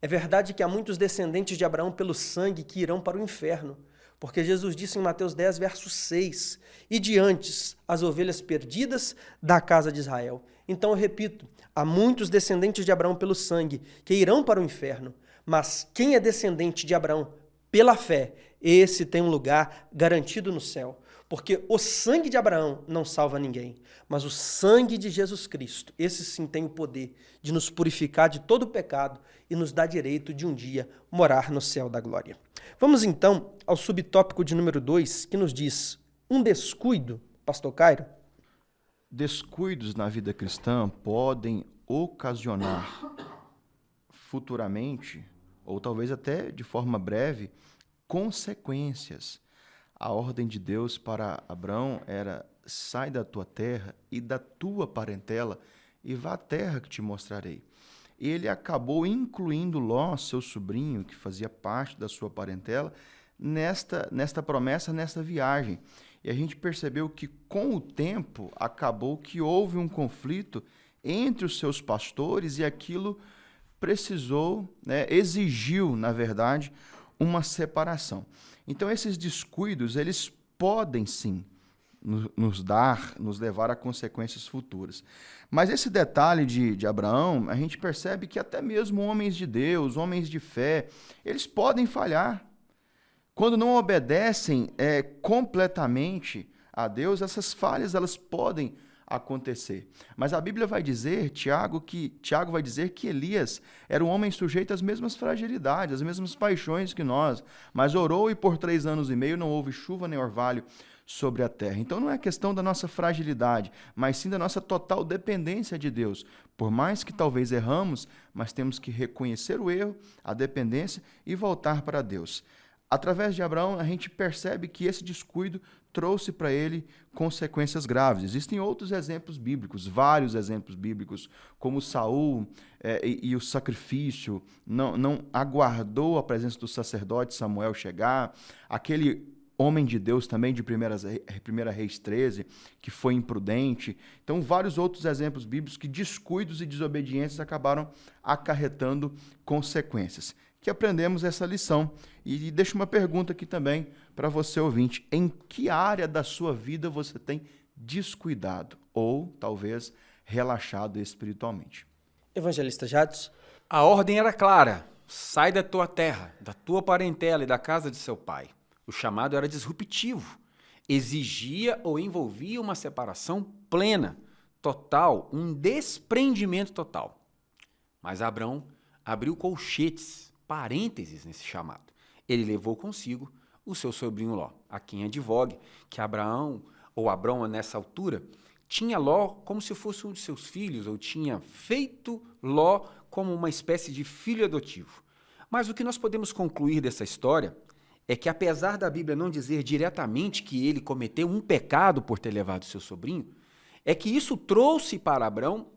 É verdade que há muitos descendentes de Abraão pelo sangue que irão para o inferno, porque Jesus disse em Mateus 10, verso 6, e de antes as ovelhas perdidas da casa de Israel. Então eu repito, há muitos descendentes de Abraão pelo sangue que irão para o inferno, mas quem é descendente de Abraão pela fé, esse tem um lugar garantido no céu. Porque o sangue de Abraão não salva ninguém, mas o sangue de Jesus Cristo, esse sim tem o poder de nos purificar de todo o pecado e nos dar direito de um dia morar no céu da glória. Vamos então ao subtópico de número 2, que nos diz um descuido, pastor Cairo. Descuidos na vida cristã podem ocasionar futuramente, ou talvez até de forma breve, consequências. A ordem de Deus para Abrão era: sai da tua terra e da tua parentela e vá à terra que te mostrarei. Ele acabou incluindo Ló, seu sobrinho, que fazia parte da sua parentela, nesta promessa, nesta viagem. E a gente percebeu que, com o tempo, acabou que houve um conflito entre os seus pastores e aquilo precisou, exigiu, na verdade, uma separação. Então, esses descuidos, eles podem, sim, nos levar a consequências futuras. Mas esse detalhe de Abraão, a gente percebe que até mesmo homens de Deus, homens de fé, eles podem falhar. Quando não obedecem completamente a Deus, essas falhas elas podem acontecer. Mas a Bíblia vai dizer, Tiago vai dizer que Elias era um homem sujeito às mesmas fragilidades, às mesmas paixões que nós, mas orou e por 3 anos e meio não houve chuva nem orvalho sobre a terra. Então não é questão da nossa fragilidade, mas sim da nossa total dependência de Deus. Por mais que talvez erramos, mas temos que reconhecer o erro, a dependência e voltar para Deus. através de Abraão, a gente percebe que esse descuido trouxe para ele consequências graves. Existem outros exemplos bíblicos, vários exemplos bíblicos, como Saul e o sacrifício, não aguardou a presença do sacerdote Samuel chegar, aquele homem de Deus também de 1 Reis 13, que foi imprudente. Então, vários outros exemplos bíblicos que descuidos e desobediências acabaram acarretando consequências. Que aprendemos essa lição. E deixo uma pergunta aqui também para você, ouvinte. Em que área da sua vida você tem descuidado ou, talvez, relaxado espiritualmente? Evangelista Jadson. A ordem era clara: sai da tua terra, da tua parentela e da casa de seu pai. O chamado era disruptivo, exigia ou envolvia uma separação plena, total, um desprendimento total. Mas Abrão abriu colchetes, parênteses nesse chamado. Ele levou consigo o seu sobrinho Ló. Há quem advogue que Abrão, nessa altura, tinha Ló como se fosse um de seus filhos, ou tinha feito Ló como uma espécie de filho adotivo. Mas o que nós podemos concluir dessa história é que, apesar da Bíblia não dizer diretamente que ele cometeu um pecado por ter levado seu sobrinho, é que isso trouxe para Abrão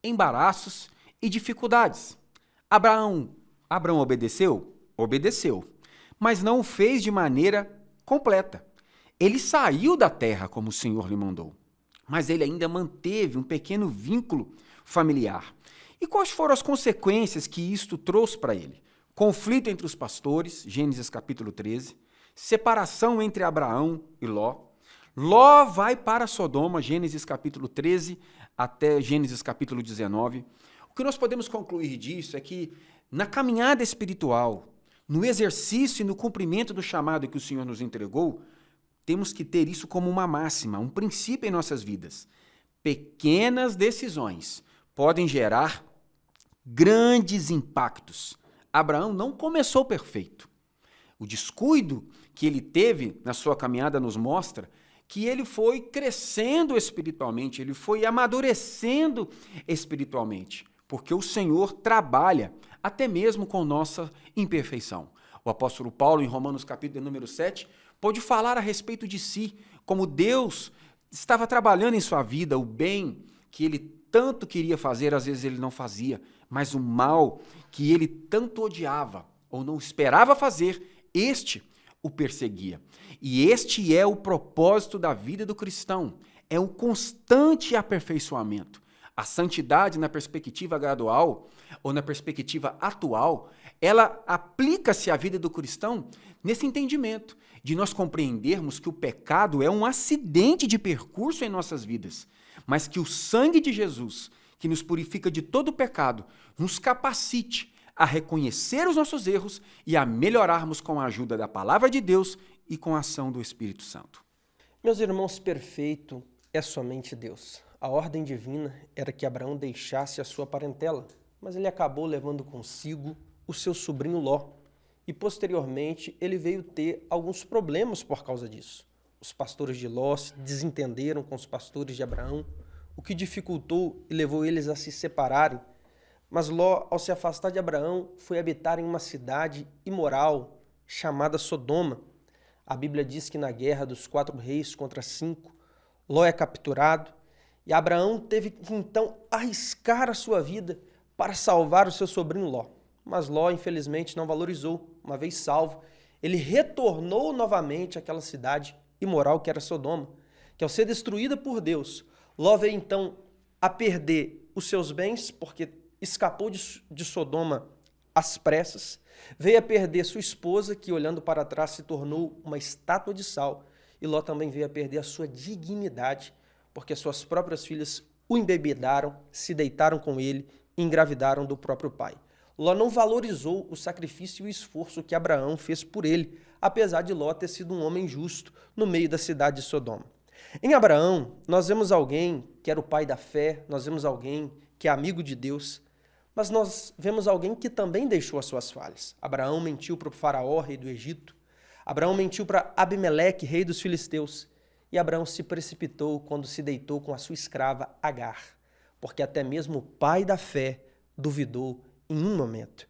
embaraços e dificuldades. Abrão obedeceu? Obedeceu, mas não o fez de maneira completa. Ele saiu da terra como o Senhor lhe mandou, mas ele ainda manteve um pequeno vínculo familiar. E quais foram as consequências que isto trouxe para ele? Conflito entre os pastores, Gênesis capítulo 13, separação entre Abraão e Ló. Ló vai para Sodoma, Gênesis capítulo 13 até Gênesis capítulo 19. O que nós podemos concluir disso é que na caminhada espiritual, no exercício e no cumprimento do chamado que o Senhor nos entregou, temos que ter isso como uma máxima, um princípio em nossas vidas. Pequenas decisões podem gerar grandes impactos. Abraão não começou perfeito. O descuido que ele teve na sua caminhada nos mostra que ele foi crescendo espiritualmente, ele foi amadurecendo espiritualmente, porque o Senhor trabalha até mesmo com nossa imperfeição. O apóstolo Paulo, em Romanos capítulo número 7, pode falar a respeito de si, como Deus estava trabalhando em sua vida, o bem que ele tanto queria fazer, às vezes ele não fazia, mas o mal que ele tanto odiava ou não esperava fazer, este o perseguia. E este é o propósito da vida do cristão, é o constante aperfeiçoamento. A santidade, na perspectiva gradual ou na perspectiva atual, ela aplica-se à vida do cristão nesse entendimento de nós compreendermos que o pecado é um acidente de percurso em nossas vidas, mas que o sangue de Jesus, que nos purifica de todo o pecado, nos capacite a reconhecer os nossos erros e a melhorarmos com a ajuda da palavra de Deus e com a ação do Espírito Santo. Meus irmãos, perfeito é somente Deus. A ordem divina era que Abraão deixasse a sua parentela, mas ele acabou levando consigo o seu sobrinho Ló. E, posteriormente, ele veio ter alguns problemas por causa disso. Os pastores de Ló se desentenderam com os pastores de Abraão, o que dificultou e levou eles a se separarem. Mas Ló, ao se afastar de Abraão, foi habitar em uma cidade imoral chamada Sodoma. A Bíblia diz que na guerra dos 4 reis contra 5, Ló é capturado e Abraão teve que então arriscar a sua vida para salvar o seu sobrinho Ló. Mas Ló, infelizmente, não valorizou. Uma vez salvo, ele retornou novamente àquela cidade imoral que era Sodoma, que ao ser destruída por Deus, Ló veio então a perder os seus bens, porque escapou de Sodoma às pressas, veio a perder sua esposa, que olhando para trás se tornou uma estátua de sal, e Ló também veio a perder a sua dignidade, porque suas próprias filhas o embebedaram, se deitaram com ele e engravidaram do próprio pai. Ló não valorizou o sacrifício e o esforço que Abraão fez por ele, apesar de Ló ter sido um homem justo no meio da cidade de Sodoma. Em Abraão, nós vemos alguém que era o pai da fé, nós vemos alguém que é amigo de Deus, mas nós vemos alguém que também deixou as suas falhas. Abraão mentiu para o faraó, rei do Egito. Abraão mentiu para Abimeleque, rei dos filisteus. E Abraão se precipitou quando se deitou com a sua escrava Agar, porque até mesmo o pai da fé duvidou em um momento.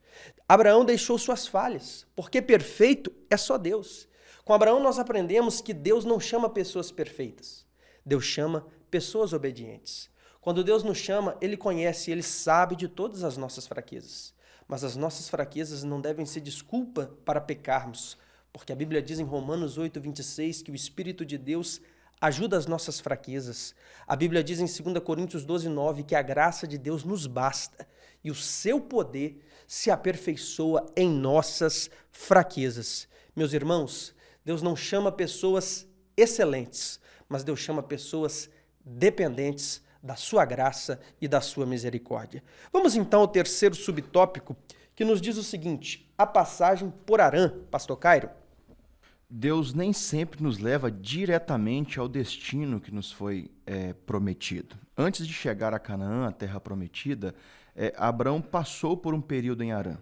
Abraão deixou suas falhas, porque perfeito é só Deus. Com Abraão nós aprendemos que Deus não chama pessoas perfeitas. Deus chama pessoas obedientes. Quando Deus nos chama, Ele conhece, Ele sabe de todas as nossas fraquezas. Mas as nossas fraquezas não devem ser desculpa para pecarmos, porque a Bíblia diz em Romanos 8:26 que o Espírito de Deus ajuda as nossas fraquezas. A Bíblia diz em 2 Coríntios 12:9 que a graça de Deus nos basta e o seu poder se aperfeiçoa em nossas fraquezas. Meus irmãos, Deus não chama pessoas excelentes, mas Deus chama pessoas dependentes da sua graça e da sua misericórdia. Vamos então ao terceiro subtópico, que nos diz o seguinte: a passagem por Harã, pastor Cairo. Deus nem sempre nos leva diretamente ao destino que nos foi prometido. Antes de chegar a Canaã, a terra prometida, Abraão passou por um período em Harã.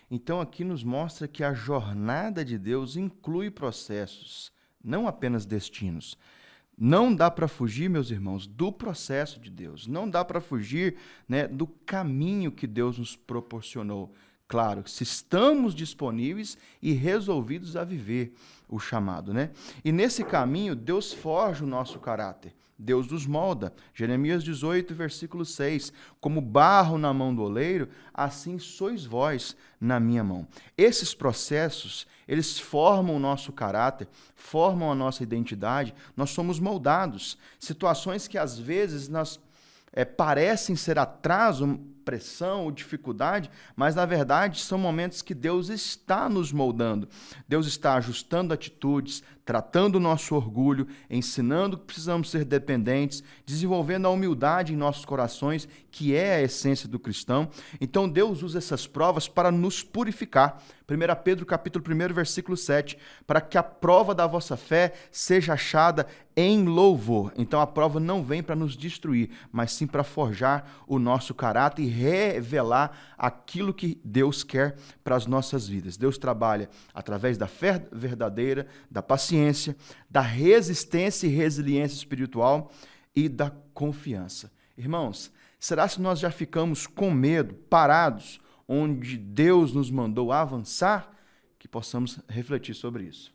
Então aqui nos mostra que a jornada de Deus inclui processos, não apenas destinos. Não dá para fugir, meus irmãos, do processo de Deus. Não dá para fugir, né, do caminho que Deus nos proporcionou. Claro, se estamos disponíveis e resolvidos a viver o chamado, né? E nesse caminho, Deus forja o nosso caráter. Deus nos molda. Jeremias 18, versículo 6. Como barro na mão do oleiro, assim sois vós na minha mão. Esses processos, eles formam o nosso caráter, formam a nossa identidade. Nós somos moldados. Situações que às vezes nós parecem ser atraso, pressão ou dificuldade, mas na verdade são momentos que Deus está nos moldando. Deus está ajustando atitudes, tratando o nosso orgulho, ensinando que precisamos ser dependentes, desenvolvendo a humildade em nossos corações, que é a essência do cristão. Então Deus usa essas provas para nos purificar. 1 Pedro capítulo 1, versículo 7, para que a prova da vossa fé seja achada em louvor. Então a prova não vem para nos destruir, mas sim para forjar o nosso caráter e revelar aquilo que Deus quer para as nossas vidas. Deus trabalha através da fé verdadeira, da paciência, da resistência e resiliência espiritual e da confiança. Irmãos, será que nós já ficamos com medo, parados, onde Deus nos mandou avançar? Que possamos refletir sobre isso.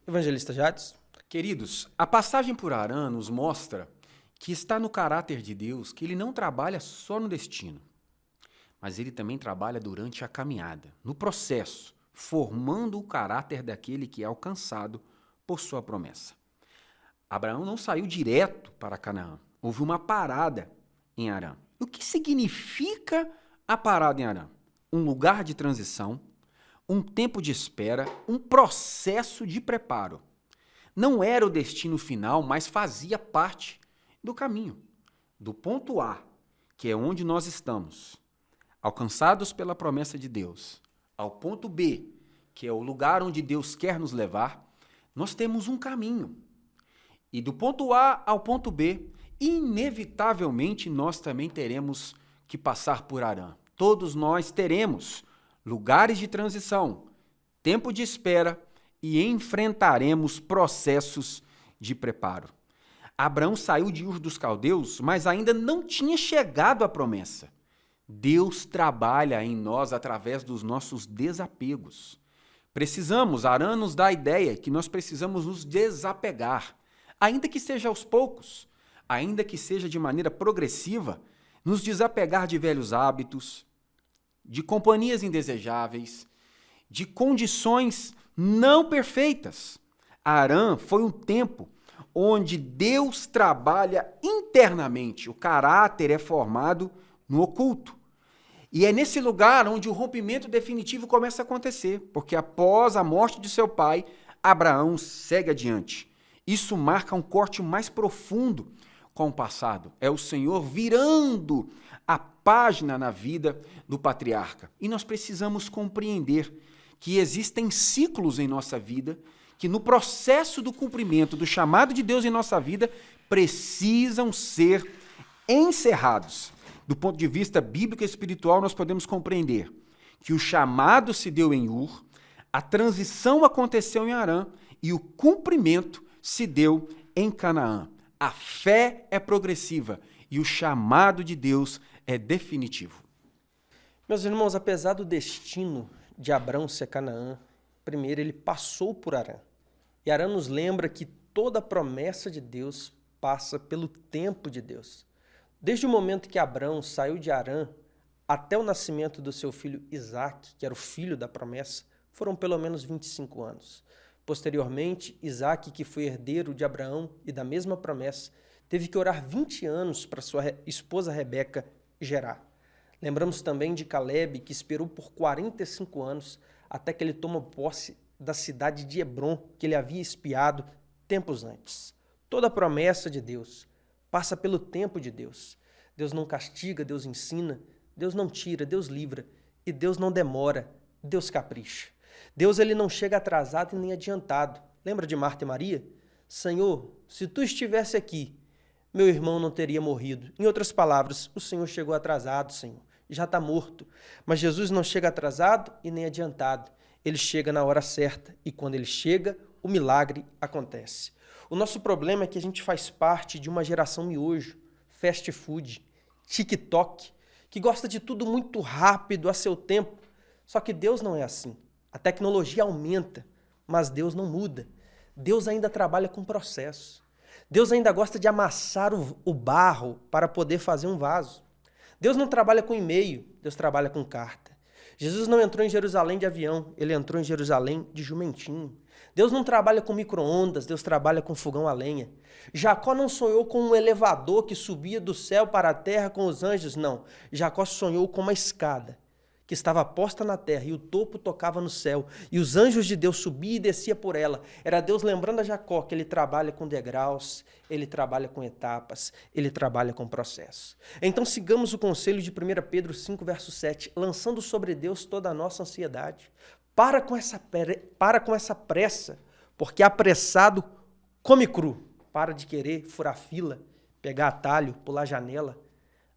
Evangelista Jades. Queridos, a passagem por Harã nos mostra que está no caráter de Deus que Ele não trabalha só no destino, mas Ele também trabalha durante a caminhada, no processo, formando o caráter daquele que é alcançado por sua promessa. Abraão não saiu direto para Canaã, houve uma parada em Harã. O que significa a parada em Harã? Um lugar de transição, um tempo de espera, um processo de preparo. Não era o destino final, mas fazia parte do caminho. Do ponto A, que é onde nós estamos, alcançados pela promessa de Deus, ao ponto B, que é o lugar onde Deus quer nos levar, nós temos um caminho. E do ponto A ao ponto B, inevitavelmente nós também teremos que passar por Harã. Todos nós teremos lugares de transição, tempo de espera e enfrentaremos processos de preparo. Abraão saiu de Ur dos Caldeus, mas ainda não tinha chegado à promessa. Deus trabalha em nós através dos nossos desapegos. Harã nos dá a ideia que nós precisamos nos desapegar, ainda que seja aos poucos, ainda que seja de maneira progressiva, nos desapegar de velhos hábitos, de companhias indesejáveis, de condições não perfeitas. Harã foi um tempo onde Deus trabalha internamente, o caráter é formado no oculto. E é nesse lugar onde o rompimento definitivo começa a acontecer, porque após a morte de seu pai, Abraão segue adiante. Isso marca um corte mais profundo com o passado. É o Senhor virando a página na vida do patriarca. E nós precisamos compreender que existem ciclos em nossa vida que no processo do cumprimento do chamado de Deus em nossa vida precisam ser encerrados. Do ponto de vista bíblico e espiritual, nós podemos compreender que o chamado se deu em Ur, a transição aconteceu em Harã e o cumprimento se deu em Canaã. A fé é progressiva e o chamado de Deus é definitivo. Meus irmãos, apesar do destino de Abrão ser Canaã, primeiro ele passou por Harã. E Harã nos lembra que toda promessa de Deus passa pelo tempo de Deus. Desde o momento que Abrão saiu de Harã até o nascimento do seu filho Isaque, que era o filho da promessa, foram pelo menos 25 anos. Posteriormente, Isaque, que foi herdeiro de Abraão e da mesma promessa, teve que orar 20 anos para sua esposa Rebeca gerar. Lembramos também de Caleb, que esperou por 45 anos até que ele tomou posse da cidade de Hebrom, que ele havia espiado tempos antes. Toda promessa de Deus passa pelo tempo de Deus. Deus não castiga, Deus ensina, Deus não tira, Deus livra. E Deus não demora, Deus capricha. Deus ele não chega atrasado e nem adiantado. Lembra de Marta e Maria? Senhor, se tu estivesse aqui, meu irmão não teria morrido. Em outras palavras, o Senhor chegou atrasado, Senhor. Já está morto. Mas Jesus não chega atrasado e nem adiantado. Ele chega na hora certa. E quando ele chega, o milagre acontece. O nosso problema é que a gente faz parte de uma geração miojo, fast food, TikTok, que gosta de tudo muito rápido, a seu tempo. Só que Deus não é assim. A tecnologia aumenta, mas Deus não muda. Deus ainda trabalha com processo. Deus ainda gosta de amassar o barro para poder fazer um vaso. Deus não trabalha com e-mail, Deus trabalha com carta. Jesus não entrou em Jerusalém de avião, ele entrou em Jerusalém de jumentinho. Deus não trabalha com micro-ondas, Deus trabalha com fogão a lenha. Jacó não sonhou com um elevador que subia do céu para a terra com os anjos, não. Jacó sonhou com uma escada que estava posta na terra e o topo tocava no céu, e os anjos de Deus subiam e desciam por ela. Era Deus lembrando a Jacó que ele trabalha com degraus, ele trabalha com etapas, ele trabalha com processos. Então sigamos o conselho de 1 Pedro 5, verso 7, lançando sobre Deus toda a nossa ansiedade. Para com essa pressa, porque apressado come cru. Para de querer furar fila, pegar atalho, pular janela.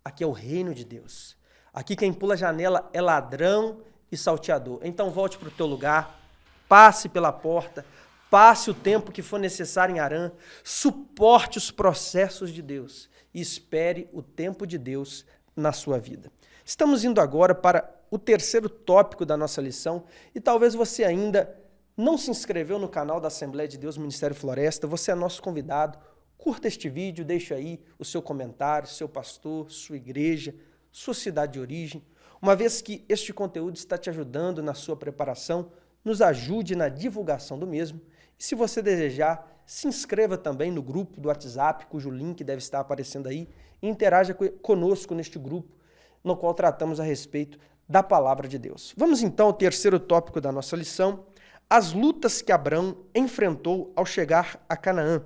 Aqui é o reino de Deus. Aqui quem pula janela é ladrão e salteador. Então volte para o teu lugar, passe pela porta, passe o tempo que for necessário em Harã, suporte os processos de Deus e espere o tempo de Deus na sua vida. Estamos indo agora para o terceiro tópico da nossa lição e talvez você ainda não se inscreveu no canal da Assembleia de Deus Ministério Floresta, você é nosso convidado. Curta este vídeo, deixa aí o seu comentário, seu pastor, sua igreja, sua cidade de origem. Uma vez que este conteúdo está te ajudando na sua preparação, nos ajude na divulgação do mesmo. E se você desejar, se inscreva também no grupo do WhatsApp, cujo link deve estar aparecendo aí, e interaja conosco neste grupo, no qual tratamos a respeito da palavra de Deus. Vamos então ao terceiro tópico da nossa lição, as lutas que Abrão enfrentou ao chegar a Canaã.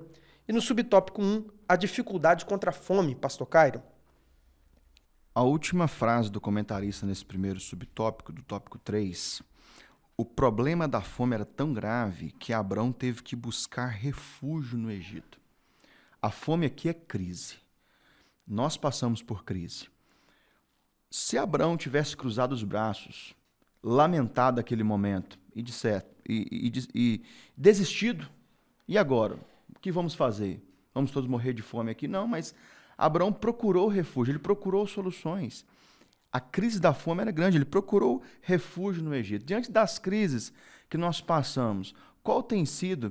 E no subtópico 1, a dificuldade contra a fome, pastor Cairo. A última frase do comentarista nesse primeiro subtópico, do tópico 3, o problema da fome era tão grave que Abrão teve que buscar refúgio no Egito. A fome aqui é crise. Nós passamos por crise. Se Abrão tivesse cruzado os braços, lamentado aquele momento e desistido, e agora? O que vamos fazer? Vamos todos morrer de fome aqui? Não, mas Abrão procurou refúgio, ele procurou soluções. A crise da fome era grande, ele procurou refúgio no Egito. Diante das crises que nós passamos, qual tem sido,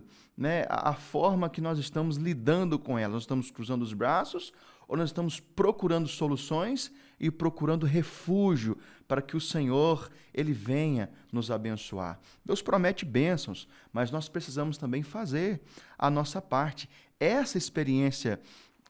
a forma que nós estamos lidando com elas? Nós estamos cruzando os braços ou nós estamos procurando soluções e procurando refúgio para que o Senhor ele venha nos abençoar? Deus promete bênçãos, mas nós precisamos também fazer a nossa parte. Essa experiência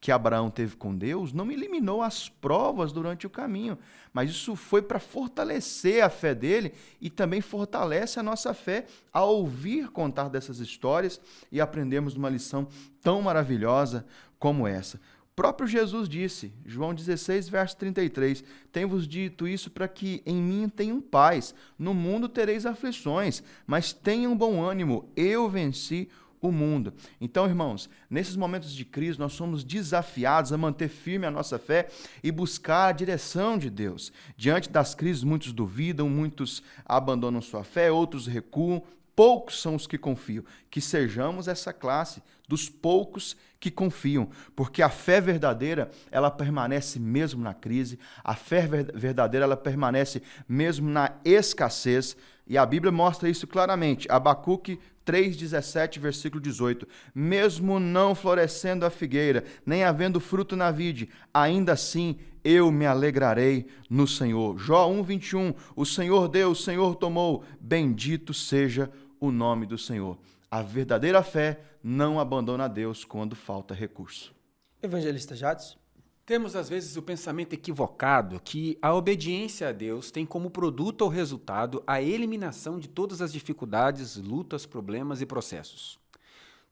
que Abraão teve com Deus não eliminou as provas durante o caminho, mas isso foi para fortalecer a fé dele e também fortalece a nossa fé ao ouvir contar dessas histórias e aprendermos uma lição tão maravilhosa como essa. O próprio Jesus disse, João 16, verso 33, tenho-vos dito isso para que em mim tenham paz, no mundo tereis aflições, mas tenham bom ânimo, eu venci o mundo. Então, irmãos, nesses momentos de crise, nós somos desafiados a manter firme a nossa fé e buscar a direção de Deus. Diante das crises, muitos duvidam, muitos abandonam sua fé, outros recuam, poucos são os que confiam. Que sejamos essa classe dos poucos que confiam, porque a fé verdadeira, ela permanece mesmo na crise, a fé verdadeira, ela permanece mesmo na escassez, e a Bíblia mostra isso claramente. Abacuque 3:17, versículo 18. Mesmo não florescendo a figueira, nem havendo fruto na vide, ainda assim eu me alegrarei no Senhor. Jó 1:21. O Senhor deu, o Senhor tomou. Bendito seja o nome do Senhor. A verdadeira fé não abandona a Deus quando falta recurso. Evangelista Jadson. Temos, às vezes, o pensamento equivocado que a obediência a Deus tem como produto ou resultado a eliminação de todas as dificuldades, lutas, problemas e processos.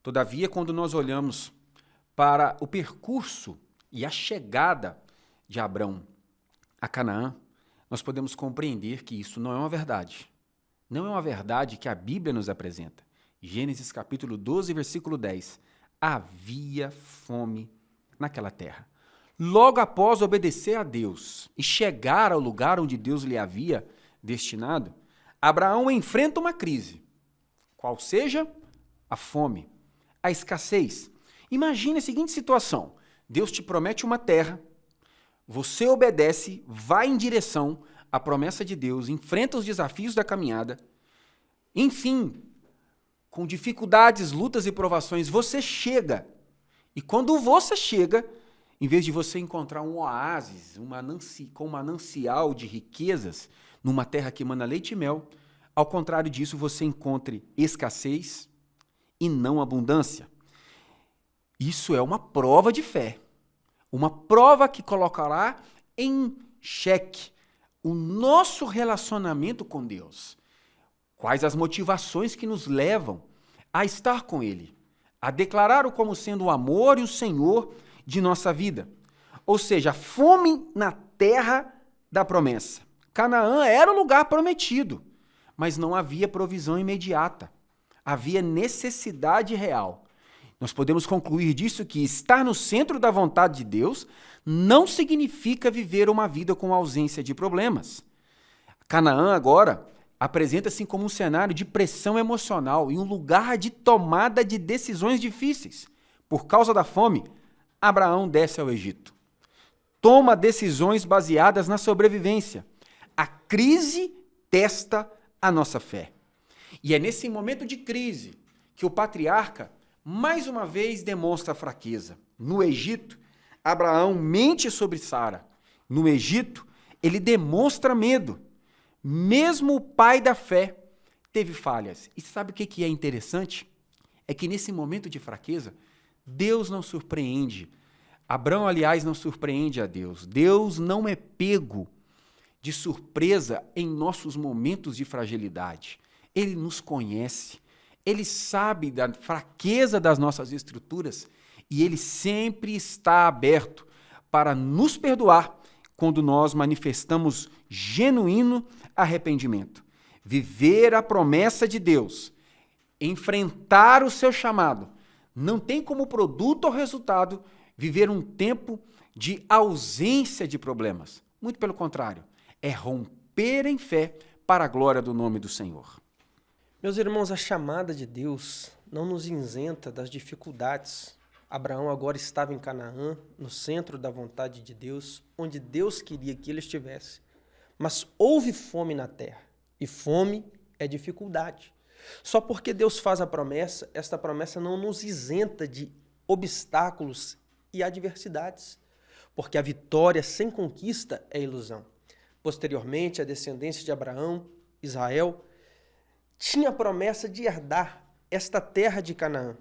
Todavia, quando nós olhamos para o percurso e a chegada de Abrão a Canaã, nós podemos compreender que isso não é uma verdade. Não é uma verdade que a Bíblia nos apresenta. Gênesis capítulo 12, versículo 10. Havia fome naquela terra. Logo após obedecer a Deus e chegar ao lugar onde Deus lhe havia destinado, Abraão enfrenta uma crise, qual seja a fome, a escassez. Imagine a seguinte situação: Deus te promete uma terra, você obedece, vai em direção à promessa de Deus, enfrenta os desafios da caminhada, enfim, com dificuldades, lutas e provações, você chega. E quando você chega, em vez de você encontrar um oásis, com um manancial de riquezas, numa terra que emana leite e mel, ao contrário disso, você encontre escassez e não abundância. Isso é uma prova de fé. Uma prova que colocará em xeque o nosso relacionamento com Deus. Quais as motivações que nos levam a estar com Ele, a declarar-o como sendo o amor e o Senhor de nossa vida. Ou seja, a fome na terra da promessa. Canaã era o lugar prometido, mas não havia provisão imediata. Havia necessidade real. Nós podemos concluir disso que estar no centro da vontade de Deus não significa viver uma vida com ausência de problemas. Canaã agora apresenta-se como um cenário de pressão emocional e um lugar de tomada de decisões difíceis. Por causa da fome, Abraão desce ao Egito. Toma decisões baseadas na sobrevivência. A crise testa a nossa fé. E é nesse momento de crise que o patriarca, mais uma vez, demonstra fraqueza. No Egito, Abraão mente sobre Sara. No Egito, ele demonstra medo. Mesmo o pai da fé teve falhas. E sabe o que é interessante? É que nesse momento de fraqueza, Deus não surpreende. Abrão, aliás, não surpreende a Deus. Deus não é pego de surpresa em nossos momentos de fragilidade. Ele nos conhece. Ele sabe da fraqueza das nossas estruturas e Ele sempre está aberto para nos perdoar quando nós manifestamos genuíno arrependimento. Viver a promessa de Deus, enfrentar o seu chamado, não tem como produto ou resultado viver um tempo de ausência de problemas. Muito pelo contrário, é romper em fé para a glória do nome do Senhor. Meus irmãos, a chamada de Deus não nos isenta das dificuldades. Abraão agora estava em Canaã, no centro da vontade de Deus, onde Deus queria que ele estivesse. Mas houve fome na terra, e fome é dificuldade. Só porque Deus faz a promessa, esta promessa não nos isenta de obstáculos e adversidades, porque a vitória sem conquista é ilusão. Posteriormente, a descendência de Abraão, Israel, tinha a promessa de herdar esta terra de Canaã.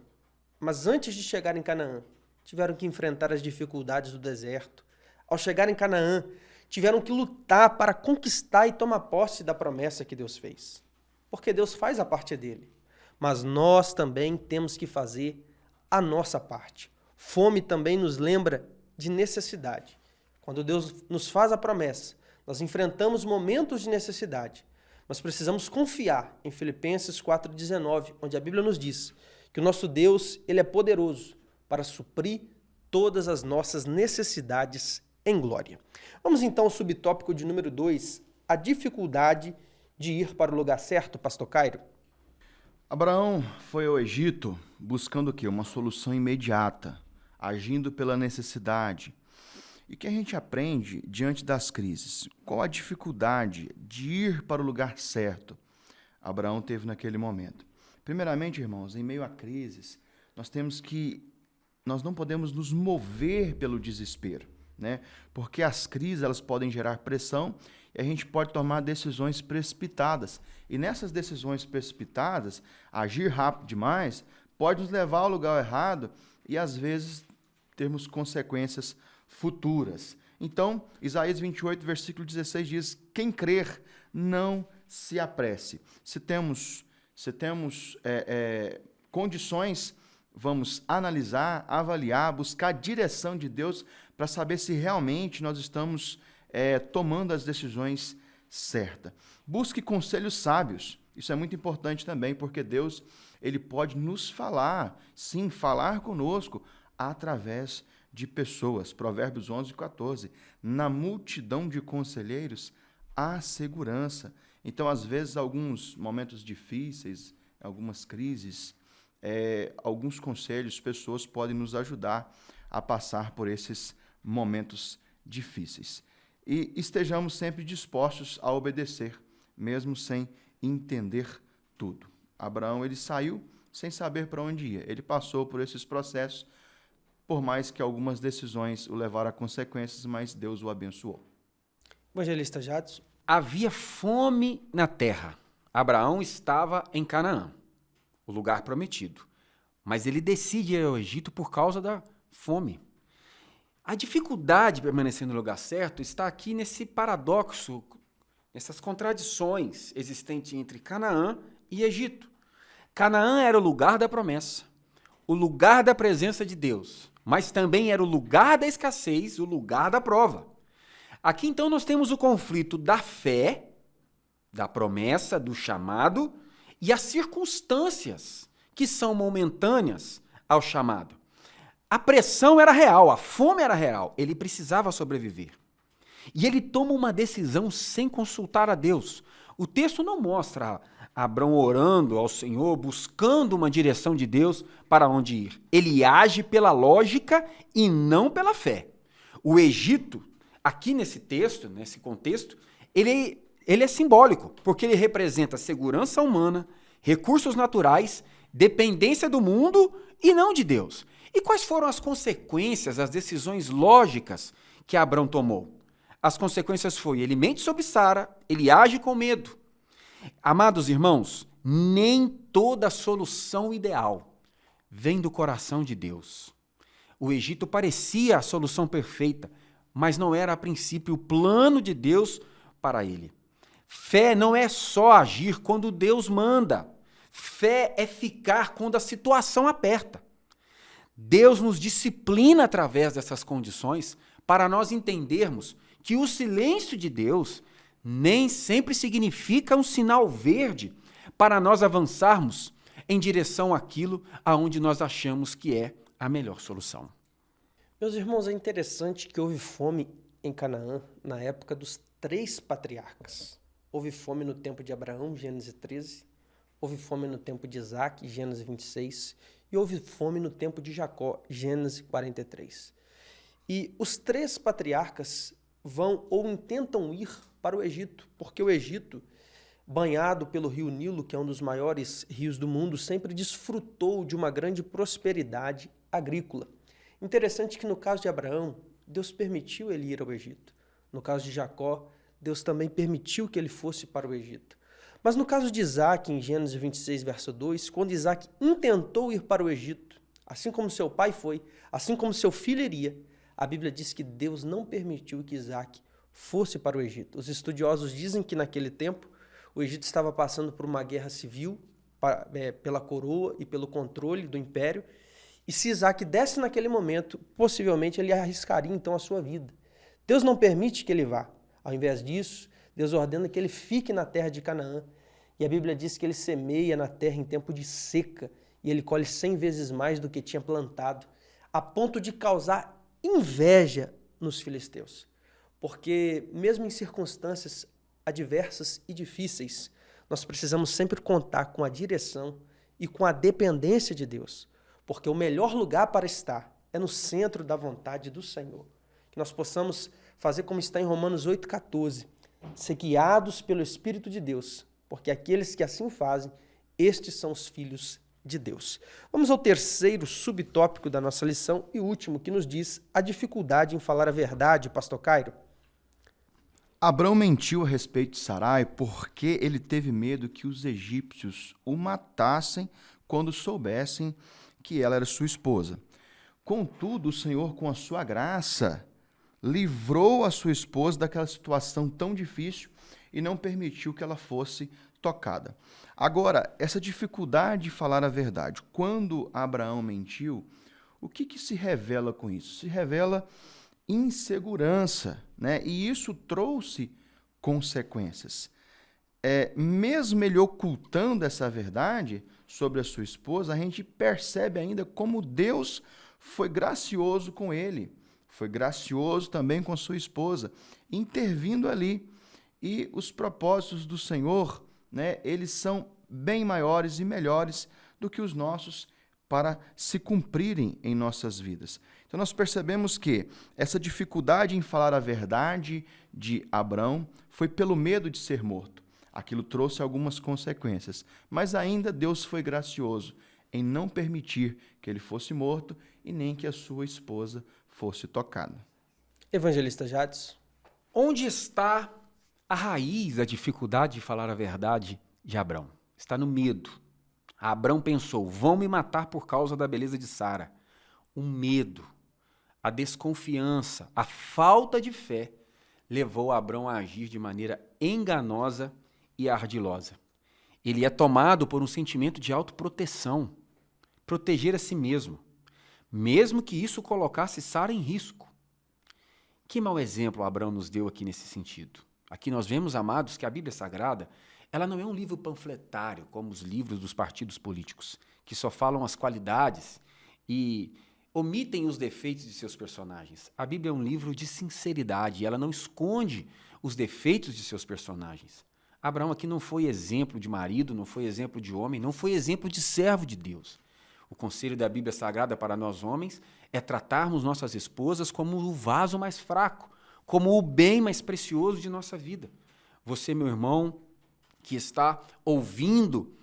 Mas antes de chegar em Canaã, tiveram que enfrentar as dificuldades do deserto. Ao chegar em Canaã, tiveram que lutar para conquistar e tomar posse da promessa que Deus fez. Porque Deus faz a parte dele. Mas nós também temos que fazer a nossa parte. Fome também nos lembra de necessidade. Quando Deus nos faz a promessa, nós enfrentamos momentos de necessidade. Mas precisamos confiar em Filipenses 4,19, onde a Bíblia nos diz que o nosso Deus, ele é poderoso para suprir todas as nossas necessidades em glória. Vamos então ao subtópico de número 2, a dificuldade de ir para o lugar certo, pastor Cairo. Abraão foi ao Egito buscando o quê? Uma solução imediata, agindo pela necessidade. E o que a gente aprende diante das crises? Qual a dificuldade de ir para o lugar certo? Abraão teve naquele momento. Primeiramente, irmãos, em meio a crises, nós não podemos nos mover pelo desespero, né? Porque as crises, elas podem gerar pressão e a gente pode tomar decisões precipitadas. E nessas decisões precipitadas, agir rápido demais pode nos levar ao lugar errado e, às vezes, termos consequências futuras. Então, Isaías 28, versículo 16 diz: quem crer, não se apresse. Se temos condições, vamos analisar, avaliar, buscar a direção de Deus para saber se realmente nós estamos tomando as decisões certas. Busque conselhos sábios. Isso é muito importante também, porque Deus, ele pode nos falar, sim, falar conosco através de pessoas. Provérbios 11, 14. Na multidão de conselheiros há segurança. Então, às vezes, alguns momentos difíceis, algumas crises, alguns conselhos, pessoas podem nos ajudar a passar por esses momentos difíceis. E estejamos sempre dispostos a obedecer, mesmo sem entender tudo. Abraão, ele saiu sem saber para onde ia. Ele passou por esses processos, por mais que algumas decisões o levaram a consequências, mas Deus o abençoou. Evangelista Jadson. Havia fome na terra. Abraão estava em Canaã, o lugar prometido. Mas ele decide ir ao Egito por causa da fome. A dificuldade de permanecer no lugar certo está aqui nesse paradoxo, nessas contradições existentes entre Canaã e Egito. Canaã era o lugar da promessa, o lugar da presença de Deus, mas também era o lugar da escassez, o lugar da prova. Aqui, então, nós temos o conflito da fé, da promessa, do chamado, e as circunstâncias que são momentâneas ao chamado. A pressão era real, a fome era real, ele precisava sobreviver. E ele toma uma decisão sem consultar a Deus. O texto não mostra Abraão orando ao Senhor, buscando uma direção de Deus para onde ir. Ele age pela lógica e não pela fé. O Egito, aqui nesse texto, nesse contexto, ele é simbólico, porque ele representa segurança humana, recursos naturais, dependência do mundo e não de Deus. E quais foram as consequências, as decisões lógicas que Abraão tomou? As consequências foi, ele mente sobre Sara, ele age com medo. Amados irmãos, nem toda solução ideal vem do coração de Deus. O Egito parecia a solução perfeita, mas não era a princípio o plano de Deus para ele. Fé não é só agir quando Deus manda. Fé é ficar quando a situação aperta. Deus nos disciplina através dessas condições para nós entendermos que o silêncio de Deus nem sempre significa um sinal verde para nós avançarmos em direção àquilo aonde nós achamos que é a melhor solução. Meus irmãos, é interessante que houve fome em Canaã na época dos 3 patriarcas. Houve fome no tempo de Abraão, Gênesis 13, houve fome no tempo de Isaac, Gênesis 26, e houve fome no tempo de Jacó, Gênesis 43. E os 3 patriarcas vão ou intentam ir para o Egito, porque o Egito, banhado pelo rio Nilo, que é um dos maiores rios do mundo, sempre desfrutou de uma grande prosperidade agrícola. Interessante que no caso de Abraão, Deus permitiu ele ir ao Egito. No caso de Jacó, Deus também permitiu que ele fosse para o Egito. Mas no caso de Isaac, em Gênesis 26, verso 2, quando Isaac intentou ir para o Egito, assim como seu pai foi, assim como seu filho iria, a Bíblia diz que Deus não permitiu que Isaac fosse para o Egito. Os estudiosos dizem que naquele tempo o Egito estava passando por uma guerra civil pela coroa e pelo controle do império, e se Isaac desse naquele momento, possivelmente ele arriscaria então a sua vida. Deus não permite que ele vá. Ao invés disso, Deus ordena que ele fique na terra de Canaã. E a Bíblia diz que ele semeia na terra em tempo de seca e ele colhe 100 vezes mais do que tinha plantado, a ponto de causar inveja nos filisteus. Porque mesmo em circunstâncias adversas e difíceis, nós precisamos sempre contar com a direção e com a dependência de Deus, porque o melhor lugar para estar é no centro da vontade do Senhor. Que nós possamos fazer como está em Romanos 8,14, ser guiados pelo Espírito de Deus, porque aqueles que assim fazem, estes são os filhos de Deus. Vamos ao terceiro subtópico da nossa lição e último, que nos diz a dificuldade em falar a verdade, pastor Cairo. Abrão mentiu a respeito de Sarai porque ele teve medo que os egípcios o matassem quando soubessem que ela era sua esposa. Contudo, o Senhor, com a sua graça, livrou a sua esposa daquela situação tão difícil e não permitiu que ela fosse tocada. Agora, essa dificuldade de falar a verdade, quando Abraão mentiu, o que se revela com isso? Se revela insegurança, né? E isso trouxe consequências. Mesmo ele ocultando essa verdade sobre a sua esposa, a gente percebe ainda como Deus foi gracioso com ele, foi gracioso também com a sua esposa, intervindo ali. E os propósitos do Senhor, né, eles são bem maiores e melhores do que os nossos para se cumprirem em nossas vidas. Então nós percebemos que essa dificuldade em falar a verdade de Abrão foi pelo medo de ser morto. Aquilo trouxe algumas consequências, mas ainda Deus foi gracioso em não permitir que ele fosse morto e nem que a sua esposa fosse tocada. Evangelista Jadson. Onde está a raiz da dificuldade de falar a verdade de Abrão? Está no medo. Abrão pensou, vão me matar por causa da beleza de Sara. O medo, a desconfiança, a falta de fé levou Abrão a agir de maneira enganosa e ardilosa. Ele é tomado por um sentimento de autoproteção, proteger a si mesmo, mesmo que isso colocasse Sara em risco. Que mau exemplo Abrão nos deu aqui nesse sentido. Aqui nós vemos, amados, que a Bíblia Sagrada, ela não é um livro panfletário, como os livros dos partidos políticos, que só falam as qualidades e omitem os defeitos de seus personagens. A Bíblia é um livro de sinceridade, ela não esconde os defeitos de seus personagens. Abraão aqui não foi exemplo de marido, não foi exemplo de homem, não foi exemplo de servo de Deus. O conselho da Bíblia Sagrada para nós homens é tratarmos nossas esposas como o vaso mais fraco, como o bem mais precioso de nossa vida. Você, meu irmão, que está ouvindo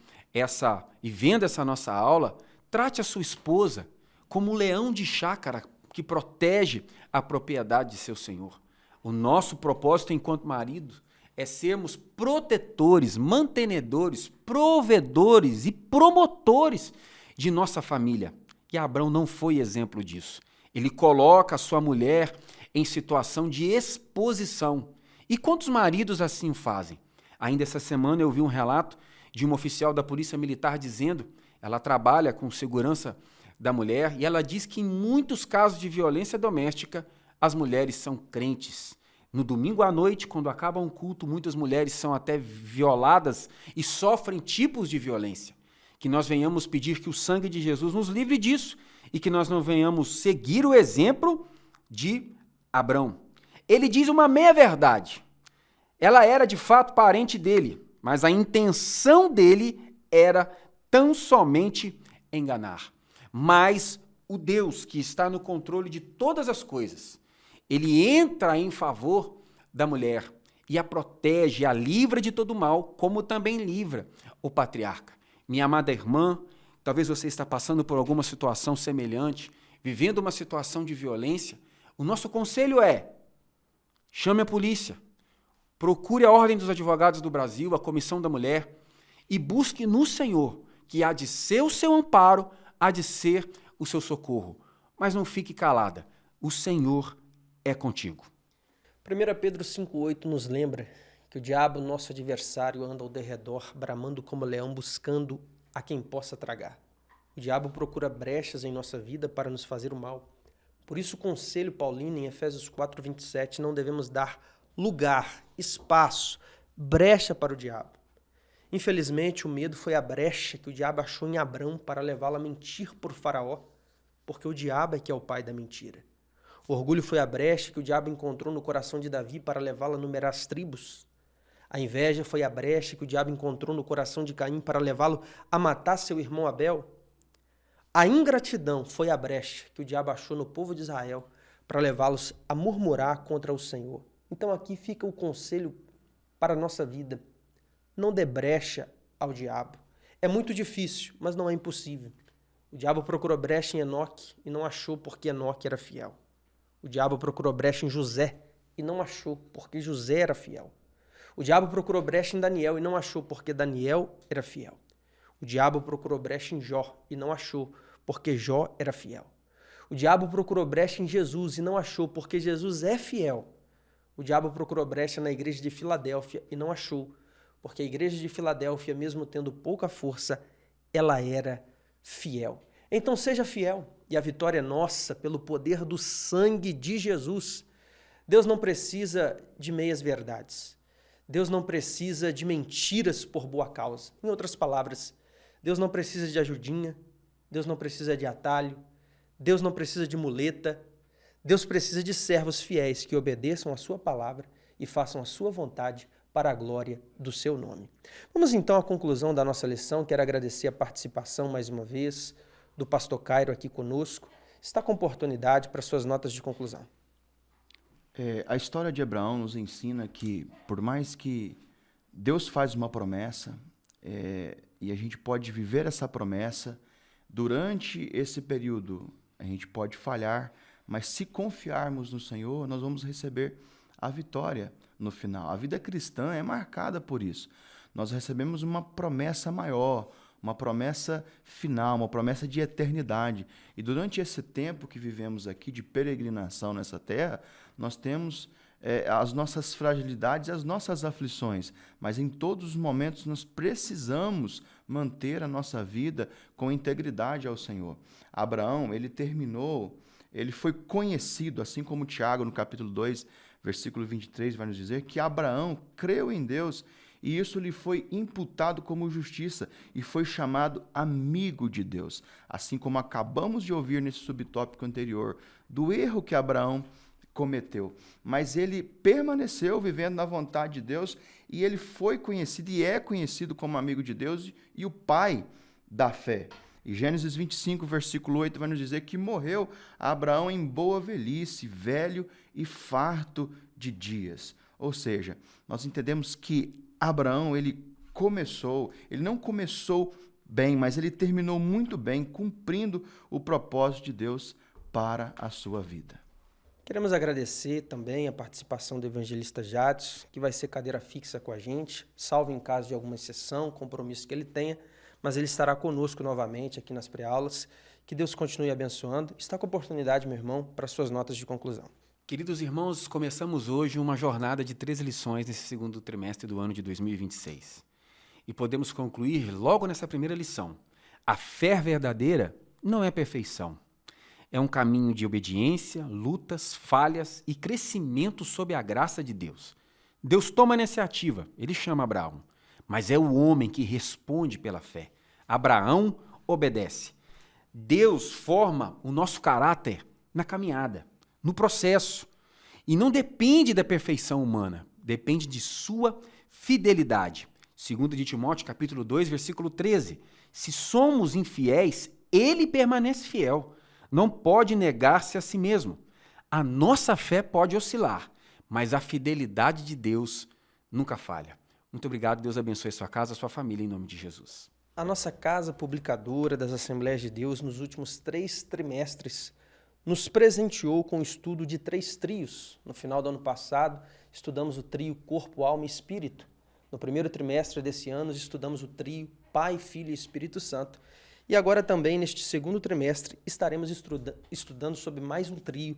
e vendo essa nossa aula, trate a sua esposa como um leão de chácara que protege a propriedade de seu senhor. O nosso propósito enquanto marido é sermos protetores, mantenedores, provedores e promotores de nossa família. E Abrão não foi exemplo disso. Ele coloca a sua mulher em situação de exposição. E quantos maridos assim fazem? Ainda essa semana eu vi um relato de uma oficial da Polícia Militar dizendo, ela trabalha com segurança da mulher, e ela diz que em muitos casos de violência doméstica, as mulheres são crentes. No domingo à noite, quando acaba um culto, muitas mulheres são até violadas e sofrem tipos de violência. Que nós venhamos pedir que o sangue de Jesus nos livre disso e que nós não venhamos seguir o exemplo de Abrão. Ele diz uma meia-verdade. Ela era de fato parente dele, mas a intenção dele era tão somente enganar. Mas o Deus que está no controle de todas as coisas, ele entra em favor da mulher e a protege, a livra de todo mal, como também livra o patriarca. Minha amada irmã, talvez você está passando por alguma situação semelhante, vivendo uma situação de violência. O nosso conselho é: chame a polícia, procure a Ordem dos Advogados do Brasil, a Comissão da Mulher, e busque no Senhor, que há de ser o seu amparo, há de ser o seu socorro. Mas não fique calada, o Senhor é contigo. 1 Pedro 5,8 nos lembra que o diabo, nosso adversário, anda ao derredor, bramando como leão, buscando a quem possa tragar. O diabo procura brechas em nossa vida para nos fazer o mal. Por isso o conselho paulino em Efésios 4,27, não devemos dar lugar, espaço, brecha para o diabo. Infelizmente, o medo foi a brecha que o diabo achou em Abrão para levá-lo a mentir por Faraó, porque o diabo é que é o pai da mentira. O orgulho foi a brecha que o diabo encontrou no coração de Davi para levá-lo a numerar as tribos. A inveja foi a brecha que o diabo encontrou no coração de Caim para levá-lo a matar seu irmão Abel. A ingratidão foi a brecha que o diabo achou no povo de Israel para levá-los a murmurar contra o Senhor. Então aqui fica o conselho para a nossa vida. Não dê brecha ao diabo. É muito difícil, mas não é impossível. O diabo procurou brecha em Enoque e não achou porque Enoque era fiel. O diabo procurou brecha em José e não achou porque José era fiel. O diabo procurou brecha em Daniel e não achou porque Daniel era fiel. O diabo procurou brecha em Jó e não achou porque Jó era fiel. O diabo procurou brecha em Jesus e não achou porque Jesus é fiel. O diabo procurou brecha na igreja de Filadélfia e não achou, porque a igreja de Filadélfia, mesmo tendo pouca força, ela era fiel. Então seja fiel, e a vitória é nossa pelo poder do sangue de Jesus. Deus não precisa de meias verdades. Deus não precisa de mentiras por boa causa. Em outras palavras, Deus não precisa de ajudinha, Deus não precisa de atalho, Deus não precisa de muleta. Deus precisa de servos fiéis que obedeçam a sua palavra e façam a sua vontade para a glória do seu nome. Vamos então à conclusão da nossa lição. Quero agradecer a participação mais uma vez do pastor Cairo aqui conosco. Está com oportunidade para suas notas de conclusão. A história de Abraão nos ensina que, por mais que Deus faz uma promessa, e a gente pode viver essa promessa, durante esse período a gente pode falhar, mas se confiarmos no Senhor, nós vamos receber a vitória no final. A vida cristã é marcada por isso. Nós recebemos uma promessa maior, uma promessa final, uma promessa de eternidade. E durante esse tempo que vivemos aqui de peregrinação nessa terra, nós temos as nossas fragilidades, as nossas aflições, mas em todos os momentos nós precisamos manter a nossa vida com integridade ao Senhor. Abraão, ele foi conhecido, assim como Tiago, no capítulo 2, versículo 23, vai nos dizer que Abraão creu em Deus e isso lhe foi imputado como justiça e foi chamado amigo de Deus. Assim como acabamos de ouvir nesse subtópico anterior, do erro que Abraão cometeu. Mas ele permaneceu vivendo na vontade de Deus e ele foi conhecido e é conhecido como amigo de Deus e o pai da fé. E Gênesis 25, versículo 8, vai nos dizer que morreu Abraão em boa velhice, velho e farto de dias. Ou seja, nós entendemos que Abraão, ele não começou bem, mas ele terminou muito bem, cumprindo o propósito de Deus para a sua vida. Queremos agradecer também a participação do evangelista Jadson, que vai ser cadeira fixa com a gente, salvo em caso de alguma exceção, compromisso que ele tenha, mas ele estará conosco novamente aqui nas pré-aulas. Que Deus continue abençoando. Está com oportunidade, meu irmão, para suas notas de conclusão. Queridos irmãos, começamos hoje uma jornada de 3 lições nesse segundo trimestre do ano de 2026. E podemos concluir logo nessa primeira lição. A fé verdadeira não é perfeição. É um caminho de obediência, lutas, falhas e crescimento sob a graça de Deus. Deus toma a iniciativa, ele chama Abraão, mas é o homem que responde pela fé. Abraão obedece. Deus forma o nosso caráter na caminhada, no processo. E não depende da perfeição humana, depende de sua fidelidade. 2 de Timóteo, capítulo 2, versículo 13. Se somos infiéis, ele permanece fiel. Não pode negar-se a si mesmo. A nossa fé pode oscilar, mas a fidelidade de Deus nunca falha. Muito obrigado, Deus abençoe a sua casa, a sua família, em nome de Jesus. A nossa casa publicadora das Assembleias de Deus, nos últimos 3 trimestres, nos presenteou com o estudo de 3 trios. No final do ano passado, estudamos o trio Corpo, Alma e Espírito. No primeiro trimestre desse ano, estudamos o trio Pai, Filho e Espírito Santo. E agora também, neste segundo trimestre, estaremos estudando sobre mais um trio,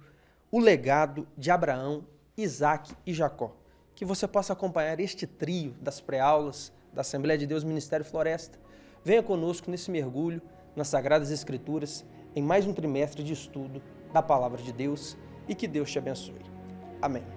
o legado de Abraão, Isaque e Jacó. Que você possa acompanhar este trio das pré-aulas da Assembleia de Deus Ministério Floresta. Venha conosco nesse mergulho nas Sagradas Escrituras, em mais um trimestre de estudo da Palavra de Deus, e que Deus te abençoe. Amém.